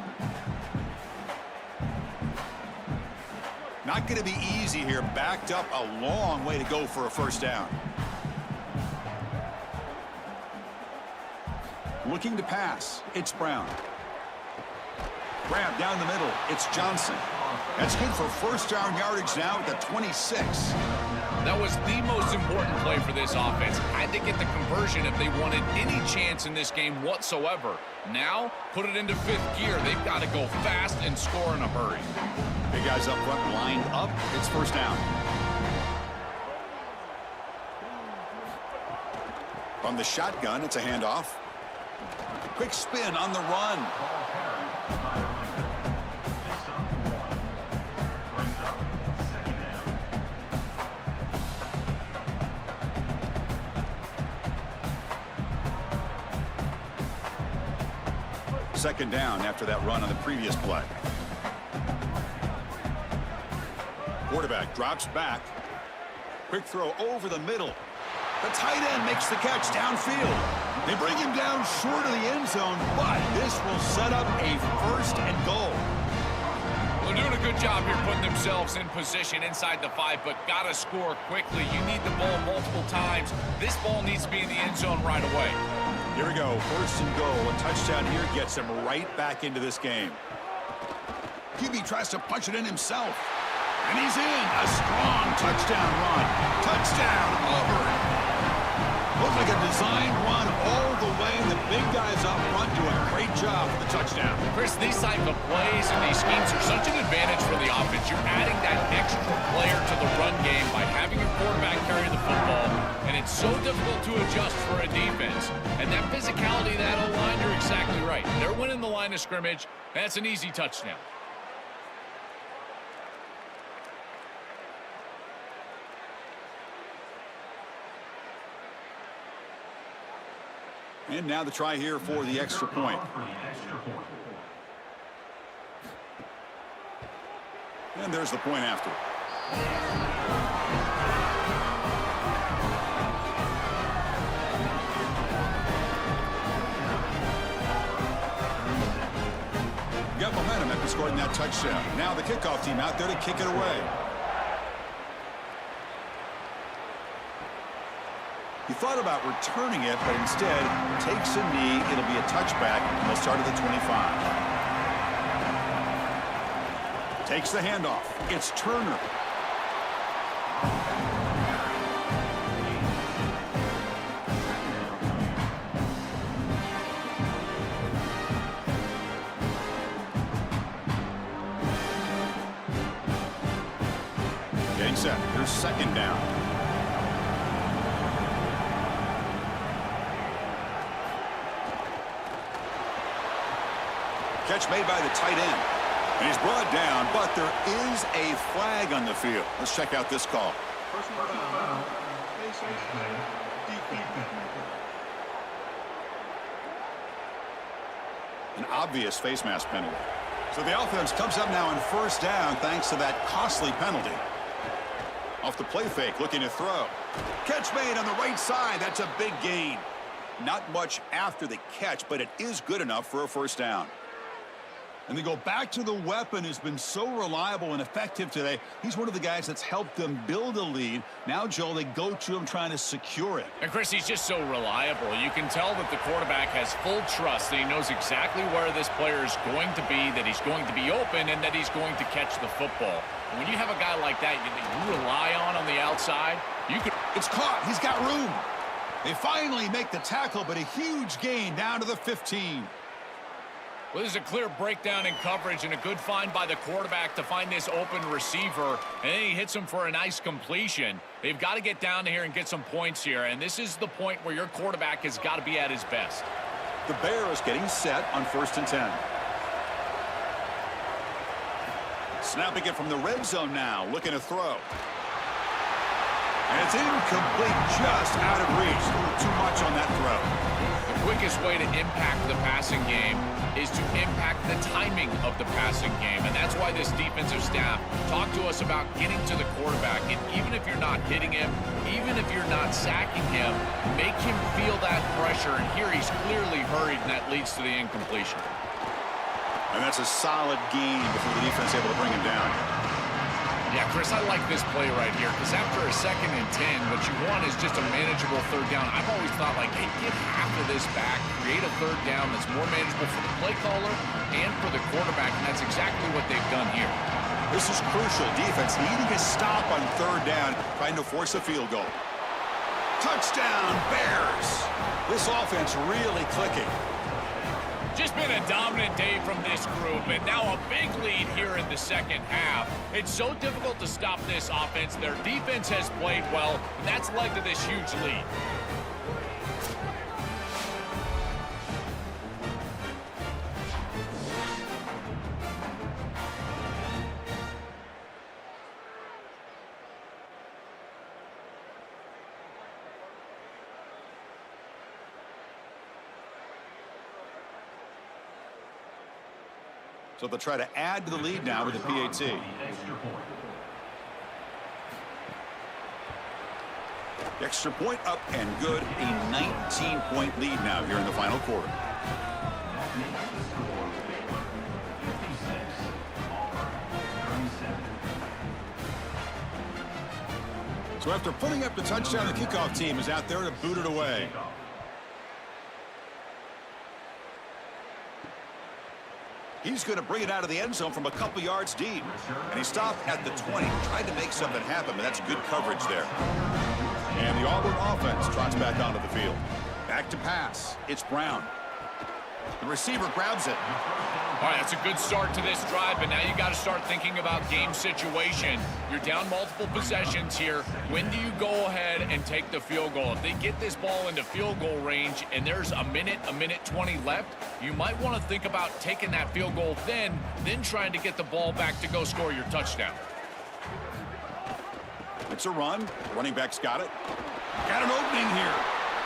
S1: Not going to be easy here. Backed up a long way to go for a first down. Looking to pass. It's Brown. Grab down the middle. It's Johnson. That's good for first down yardage now at the 26.
S3: That was the most important play for this offense. Had to get the conversion if they wanted any chance in this game whatsoever. Now, put it into 5th gear. They've got to go fast and score in a hurry.
S1: Big guys up front lined up. It's first down. From the shotgun, it's a handoff. Quick spin on the run. Second down after that run on the previous play. Quarterback drops back. Quick throw over the middle. The tight end makes the catch downfield. They bring him down short of the end zone, but this will set up a 1st and goal.
S3: Well, doing a good job here putting themselves in position inside the 5, but got to score quickly. You need the ball multiple times. This ball needs to be in the end zone right away.
S1: Here we go, first and goal. A touchdown here gets him right back into this game. QB tries to punch it in himself. And he's in. A strong touchdown run. Touchdown, Auburn. Looks like a design run all the way. The big guys up front do a great job for the touchdown.
S3: Chris, these type of plays and these schemes are such an advantage for the offense. You're adding that extra player to the run game by having your quarterback carry the football, and it's so difficult to adjust for a defense. And that physicality, that O-line, you're exactly right. They're winning the line of scrimmage. That's an easy touchdown.
S1: And now the try here for the extra point. And there's the point after. Got momentum after scoring that touchdown. Now the kickoff team out there to kick it away. He thought about returning it, but instead takes a knee. It'll be a touchback, and they'll start at the 25. Takes the handoff. It's Turner. Getting set. Here's second down. Catch made by the tight end. And he's brought down, but there is a flag on the field. Let's check out this call. An obvious face mask penalty. So the offense comes up now on first down thanks to that costly penalty. Off the play fake, looking to throw. Catch made on the right side. That's a big gain. Not much after the catch, but it is good enough for a first down. And they go back to the weapon who's been so reliable and effective today. He's one of the guys that's helped them build a lead. Now, Joel, they go to him trying to secure it.
S3: And, Chris, he's just so reliable. You can tell that the quarterback has full trust, that he knows exactly where this player is going to be, that he's going to be open, and that he's going to catch the football. And when you have a guy like that you rely on the outside, you could...
S1: It's caught. He's got room. They finally make the tackle, but a huge gain down to the 15.
S3: Well, there's a clear breakdown in coverage and a good find by the quarterback to find this open receiver, and then he hits him for a nice completion. They've got to get down here and get some points here, and this is the point where your quarterback has got to be at his best.
S1: The Bears getting set on 1st and 10. Snapping it from the red zone now, looking to throw. And it's incomplete, just out of reach. A little too much on that throw.
S3: The quickest way to impact the passing game is to impact the timing of the passing game. And that's why this defensive staff talked to us about getting to the quarterback. And even if you're not hitting him, even if you're not sacking him, make him feel that pressure. And here he's clearly hurried, and that leads to the incompletion.
S1: And that's a solid gain before the defense able to bring him down.
S3: Yeah, Chris, I like this play right here because after a 2nd and 10, what you want is just a manageable third down. I've always thought, like, hey, get half of this back, create a third down that's more manageable for the play caller and for the quarterback, and that's exactly what they've done here.
S1: This is crucial. Defense needing a stop on third down, trying to force a field goal. Touchdown, Bears. This offense really clicking.
S3: Just been a dominant day from this group, and now a big lead here in the second half. It's so difficult to stop this offense. Their defense has played well, and that's led to this huge lead.
S1: So they'll try to add to the lead now with the PAT. The extra point up and good. A 19-point lead now here in the final quarter. So after putting up the touchdown, the kickoff team is out there to boot it away. He's going to bring it out of the end zone from a couple yards deep. And he stopped at the 20, tried to make something happen, but that's good coverage there. And the Auburn offense trots back onto the field. Back to pass. It's Brown. The receiver grabs it.
S3: All right, that's a good start to this drive, but now you got to start thinking about game situation. You're down multiple possessions here. When do you go ahead and take the field goal? If they get this ball into field goal range and there's a minute 20 left, you might want to think about taking that field goal then trying to get the ball back to go score your touchdown.
S1: It's a run. The running back's got it. Got an opening here.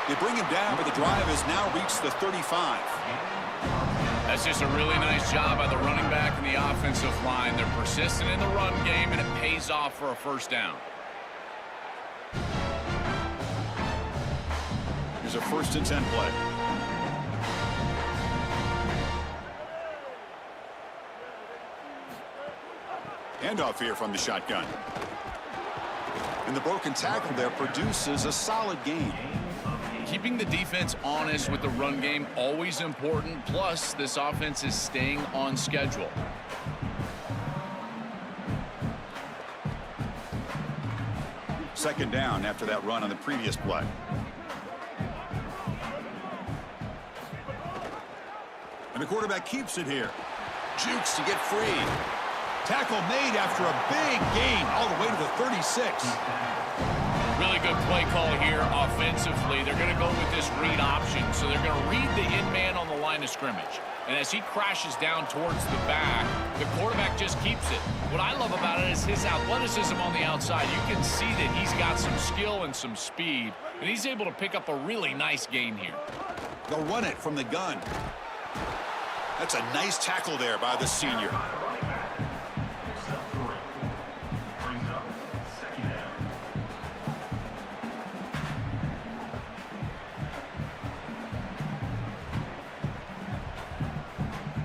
S1: They bring him down, but the drive has now reached the 35.
S3: That's just a really nice job by the running back and the offensive line. They're persistent in the run game, and it pays off for a first down.
S1: Here's a 1st and 10 play. Handoff here from the shotgun. And the broken tackle there produces a solid gain.
S3: Keeping the defense honest with the run game, always important. Plus, this offense is staying on schedule.
S1: Second down after that run on the previous play. And the quarterback keeps it here. Jukes to get free. Tackle made after a big gain all the way to the 36.
S3: Really good play call here offensively. They're going to go with this read option. So they're going to read the in-man on the line of scrimmage. And as he crashes down towards the back, the quarterback just keeps it. What I love about it is his athleticism on the outside. You can see that he's got some skill and some speed. And he's able to pick up a really nice gain here.
S1: They'll run it from the gun. That's a nice tackle there by the senior.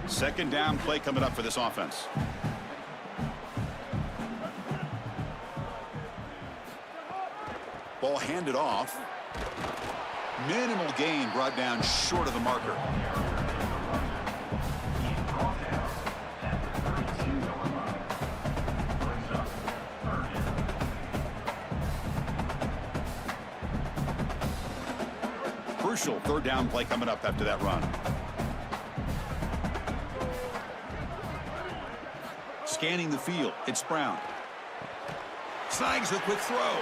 S1: Second down play coming up for this offense. Ball handed off. Minimal gain brought down short of the marker. Crucial 3rd down play coming up after that run. Scanning the field, it's Brown. Snags the quick throw.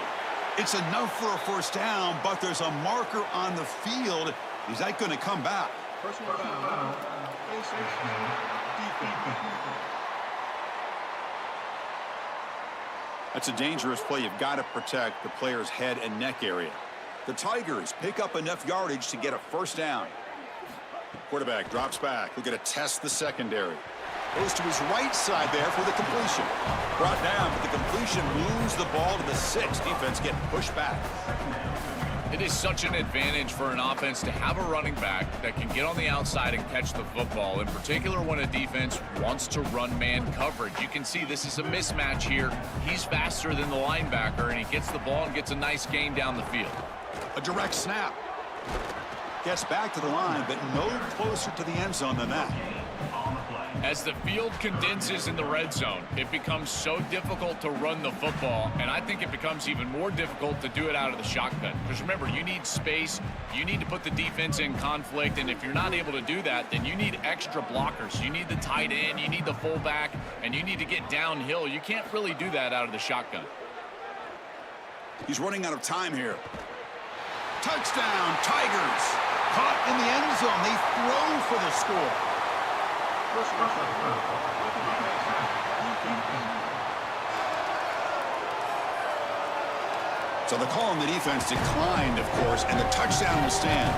S1: It's enough for a 1st down, but there's a marker on the field. Is that going to come back?
S6: Personal foul.
S1: That's a dangerous play. You've got to protect the player's head and neck area. The Tigers pick up enough yardage to get a 1st down. Quarterback drops back. We're going to test the secondary. Goes to his right side there for the completion. Brought down, but the completion moves the ball to the 6. Defense getting pushed back.
S3: It is such an advantage for an offense to have a running back that can get on the outside and catch the football, in particular when a defense wants to run man coverage. You can see this is a mismatch here. He's faster than the linebacker, and he gets the ball and gets a nice gain down the field.
S1: A direct snap. Gets back to the line, but no closer to the end zone than that.
S3: As the field condenses in the red zone, it becomes so difficult to run the football, and I think it becomes even more difficult to do it out of the shotgun. Because remember, you need space, you need to put the defense in conflict, and if you're not able to do that, then you need extra blockers. You need the tight end, you need the fullback, and you need to get downhill. You can't really do that out of the shotgun.
S1: He's running out of time here. Touchdown, Tigers! Caught in the end zone. They throw for the score. So the call on the defense declined, of course, and the touchdown will stand.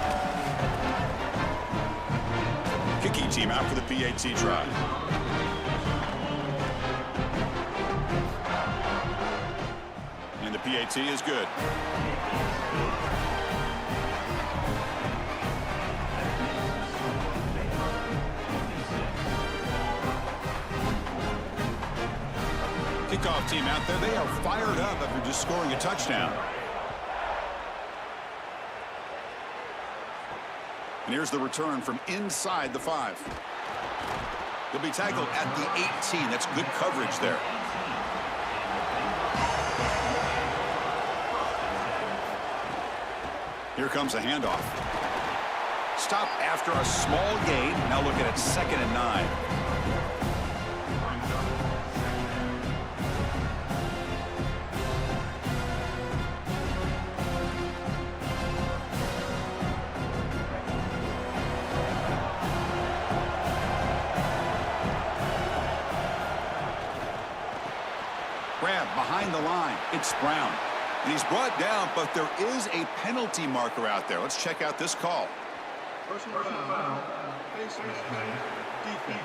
S1: Kicking team out for the PAT try. And the PAT is good. kickoff team out there, they are fired up after just scoring a touchdown. And here's the return from inside the 5. He'll be tackled at the 18. That's good coverage there. Here comes a handoff. Stop after a small gain. Now looking at 2nd and 9. Grab behind the line. It's Brown. And he's brought down, but there is a penalty marker out there. Let's check out this call.
S7: Personal foul. Face mask. Defense.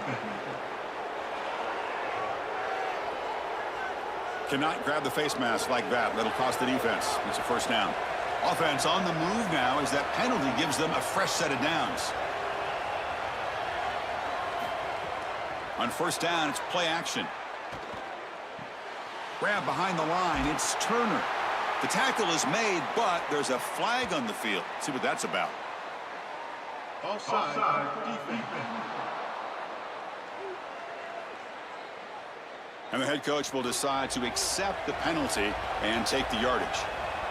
S1: Cannot grab the face mask like that. That'll cost the defense. It's a first down. Offense on the move now as that penalty gives them a fresh set of downs. On first down, it's play action. Grab behind the line. It's Turner. The tackle is made, but there's a flag on the field. Let's see what that's about.
S7: Offside. Defense.
S1: And the head coach will decide to accept the penalty and take the yardage.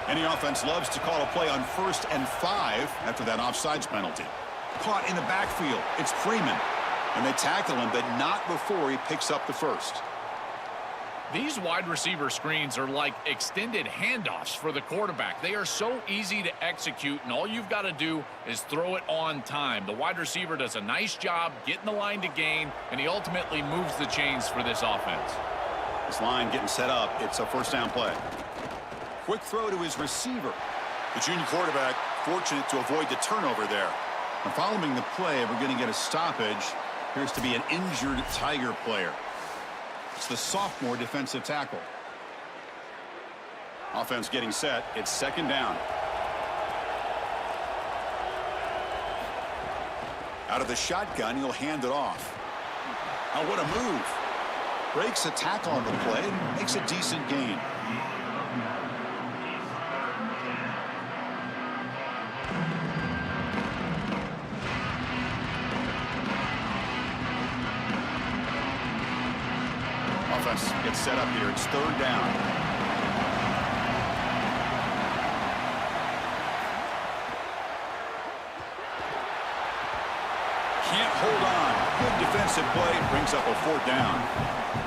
S1: Any offense loves to call a play on 1st and 5 after that offsides penalty. Caught in the backfield. It's Freeman. And they tackle him, but not before he picks up the first.
S3: These wide receiver screens are like extended handoffs for the quarterback. They are so easy to execute, and all you've got to do is throw it on time. The wide receiver does a nice job getting the line to gain, and he ultimately moves the chains for this offense.
S1: This line getting set up. It's a first down play. Quick throw to his receiver. The junior quarterback fortunate to avoid the turnover there. And following the play, we're going to get a stoppage. Appears to be an injured Tiger player. It's the sophomore defensive tackle. Offense getting set. It's 2nd down. Out of the shotgun, he'll hand it off. Now what a move. Breaks a tackle on the play, makes a decent gain. Offense gets set up here. It's 3rd down. Can't hold on. Good defensive play. Brings up a 4th down.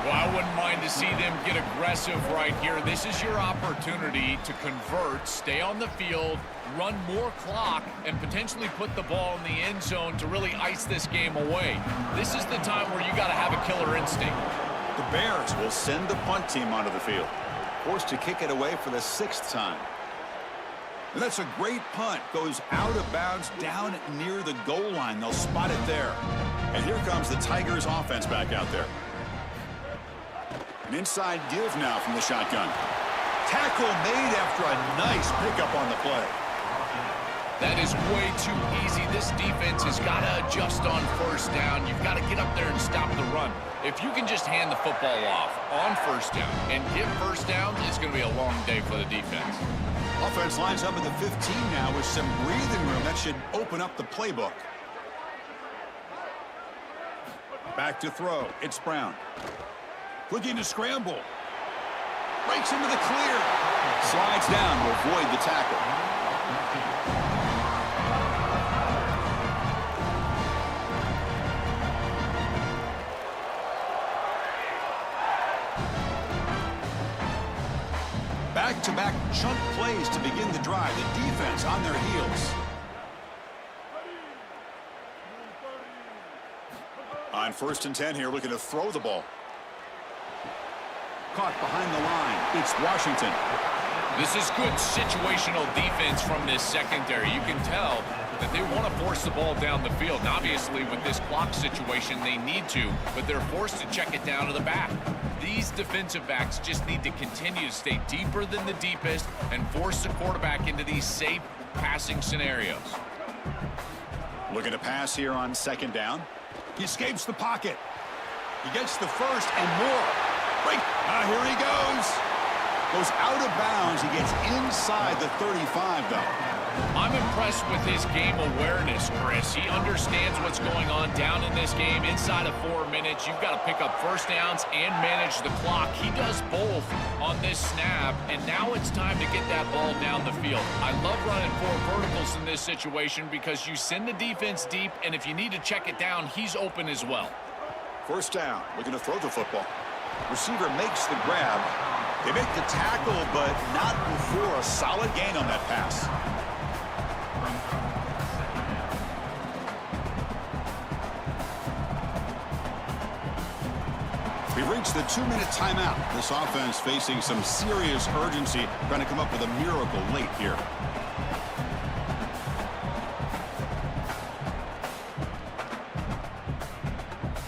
S3: Well, I wouldn't mind to see them get aggressive right here. This is your opportunity to convert, stay on the field, run more clock, and potentially put the ball in the end zone to really ice this game away. This is the time where you got to have a killer instinct.
S1: The Bears will send the punt team onto the field. Forced to kick it away for the 6th time. And that's a great punt. Goes out of bounds down near the goal line. They'll spot it there. And here comes the Tigers offense back out there. An inside give now from the shotgun. Tackle made after a nice pickup on the play.
S3: That is way too easy. This defense has got to adjust on first down. You've got to get up there and stop the run. If you can just hand the football off on first down and get first downs, it's going to be a long day for the defense.
S1: Offense lines up at the 15 now with some breathing room. That should open up the playbook. Back to throw. It's Brown. Looking to scramble. Breaks into the clear. Slides down to avoid the tackle. Back-to-back chunk plays to begin the drive. The defense on their heels. On 1st and 10 here, looking to throw the ball. Caught behind the line. It's Washington.
S3: This is good situational defense from this secondary. You can tell that they want to force the ball down the field. And obviously, with this clock situation, they need to, but they're forced to check it down to the back. These defensive backs just need to continue to stay deeper than the deepest and force the quarterback into these safe passing scenarios.
S1: Looking to pass here on 2nd down. He escapes the pocket. He gets the first and more. Break. Here he goes. Goes out of bounds. He gets inside the 35, though.
S3: I'm impressed with his game awareness, Chris. He understands what's going on down in this game. Inside of 4 minutes, you've got to pick up first downs and manage the clock. He does both on this snap, and now it's time to get that ball down the field. I love running 4 verticals in this situation because you send the defense deep, and if you need to check it down, he's open as well.
S1: First down. Looking to throw the football. Receiver makes the grab. They make the tackle, but not before a solid gain on that pass. We've reached the 2-minute timeout. This offense facing some serious urgency, trying to come up with a miracle late here.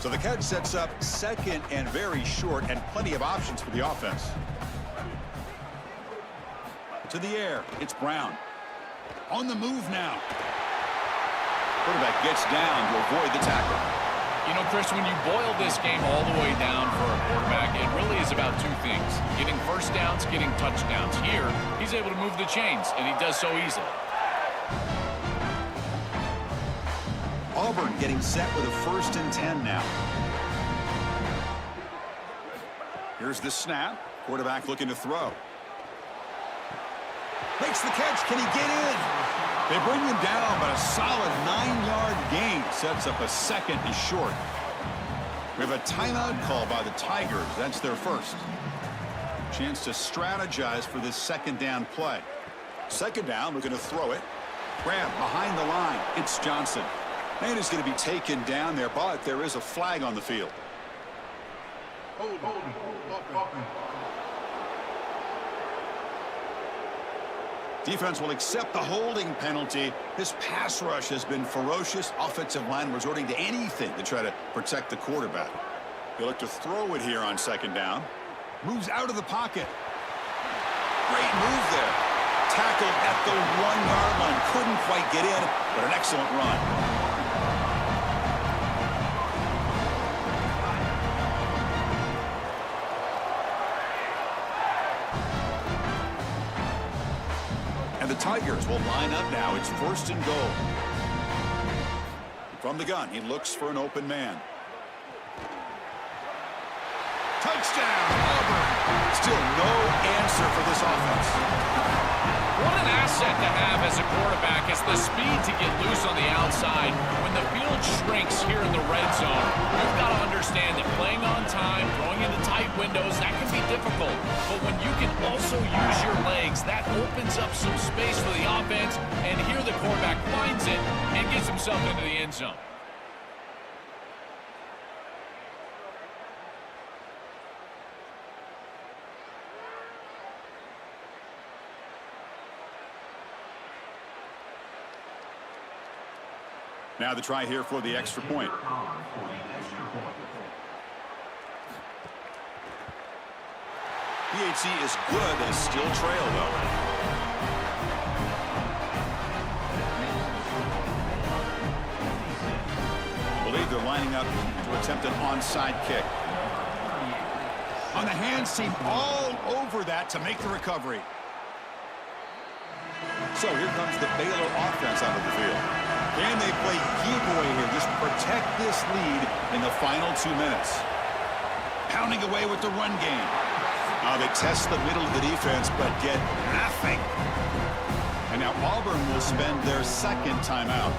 S1: So the catch sets up second and very short, and plenty of options for the offense. To the air, it's Brown. On the move now. Quarterback gets down to avoid the tackle.
S3: You know, Chris, when you boil this game all the way down for a quarterback, it really is about 2 things. Getting first downs, getting touchdowns. Here, he's able to move the chains, and he does so easily.
S1: Auburn getting set with a 1st and 10 now. Here's the snap. Quarterback looking to throw. Makes the catch. Can he get in? They bring him down, but a solid 9-yard gain sets up a 2nd and short. We have a timeout call by the Tigers. That's their first. Chance to strategize for this 2nd down play. 2nd down, looking to throw it. Grab behind the line. It's Johnson. And he's going to be taken down there, but there is a flag on the field.
S7: Hold.
S1: Defense will accept the holding penalty. This pass rush has been ferocious. Offensive line resorting to anything to try to protect the quarterback. He'll look to throw it here on 2nd down. Moves out of the pocket. Great move there. Tackle at the 1-yard line. Couldn't quite get in, but an excellent run. And the Tigers will line up now. It's 1st and goal. From the gun, he looks for an open man. Touchdown, Auburn. Still no answer for this offense.
S3: What an asset to have as a quarterback is the speed to get loose on the outside. When the field shrinks here in the red zone, you've got to understand that playing on time, throwing into tight windows, that can be difficult. But when you can also use your legs, that opens up some space for the offense. And here the quarterback finds it and gets himself into the end zone.
S1: Now the try here for the extra point. PHC is good. They still trail, though. I believe they're lining up to attempt an onside kick. On the hands team, all over that to make the recovery. So here comes the Baylor offense out of the field. And they play giveaway here. Just protect this lead in the final 2 minutes. Pounding away with the run game. They test the middle of the defense, but get nothing. And now Auburn will spend their 2nd timeout.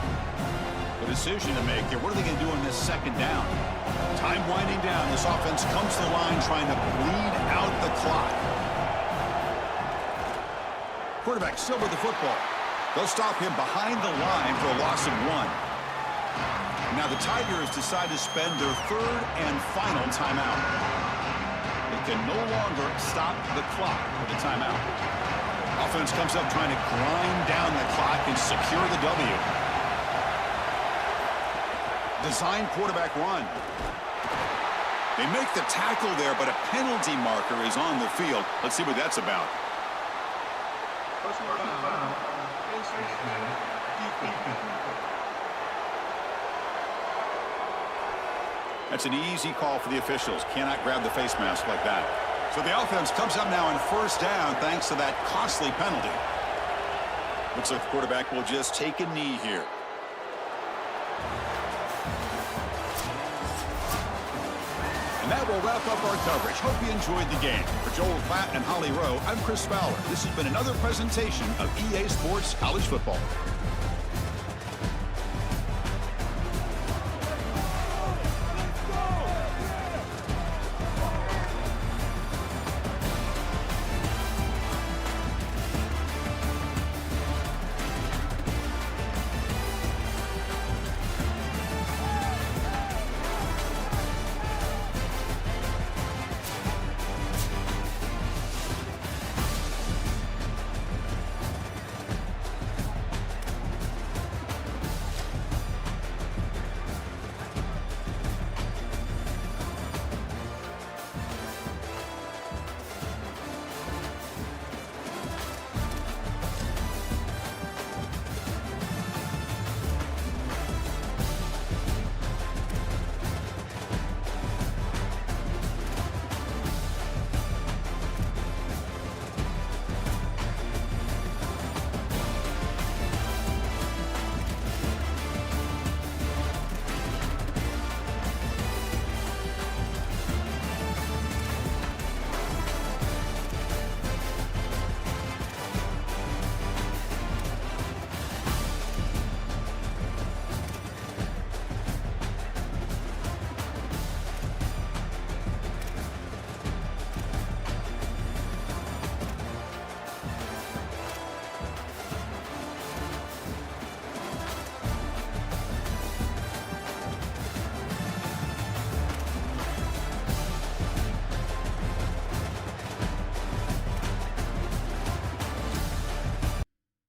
S1: The decision to make here. What are they going to do on this 2nd down? Time winding down. This offense comes to the line trying to bleed out the clock. Quarterback still with the football. They'll stop him behind the line for a loss of 1. Now the Tigers decide to spend their 3rd and final timeout. They can no longer stop the clock with the timeout. Offense comes up trying to grind down the clock and secure the W. Design quarterback run. They make the tackle there, but a penalty marker is on the field. Let's see what that's about.
S7: Personal foul. Defense.
S1: That's an easy call for the officials. Cannot grab the face mask like that. So the offense comes up now on first down thanks to that costly penalty. Looks like the quarterback will just take a knee here. And that will wrap up our coverage. Hope you enjoyed the game. For Joel Platt and Holly Rowe, I'm Chris Fowler. This has been another presentation of EA Sports College Football.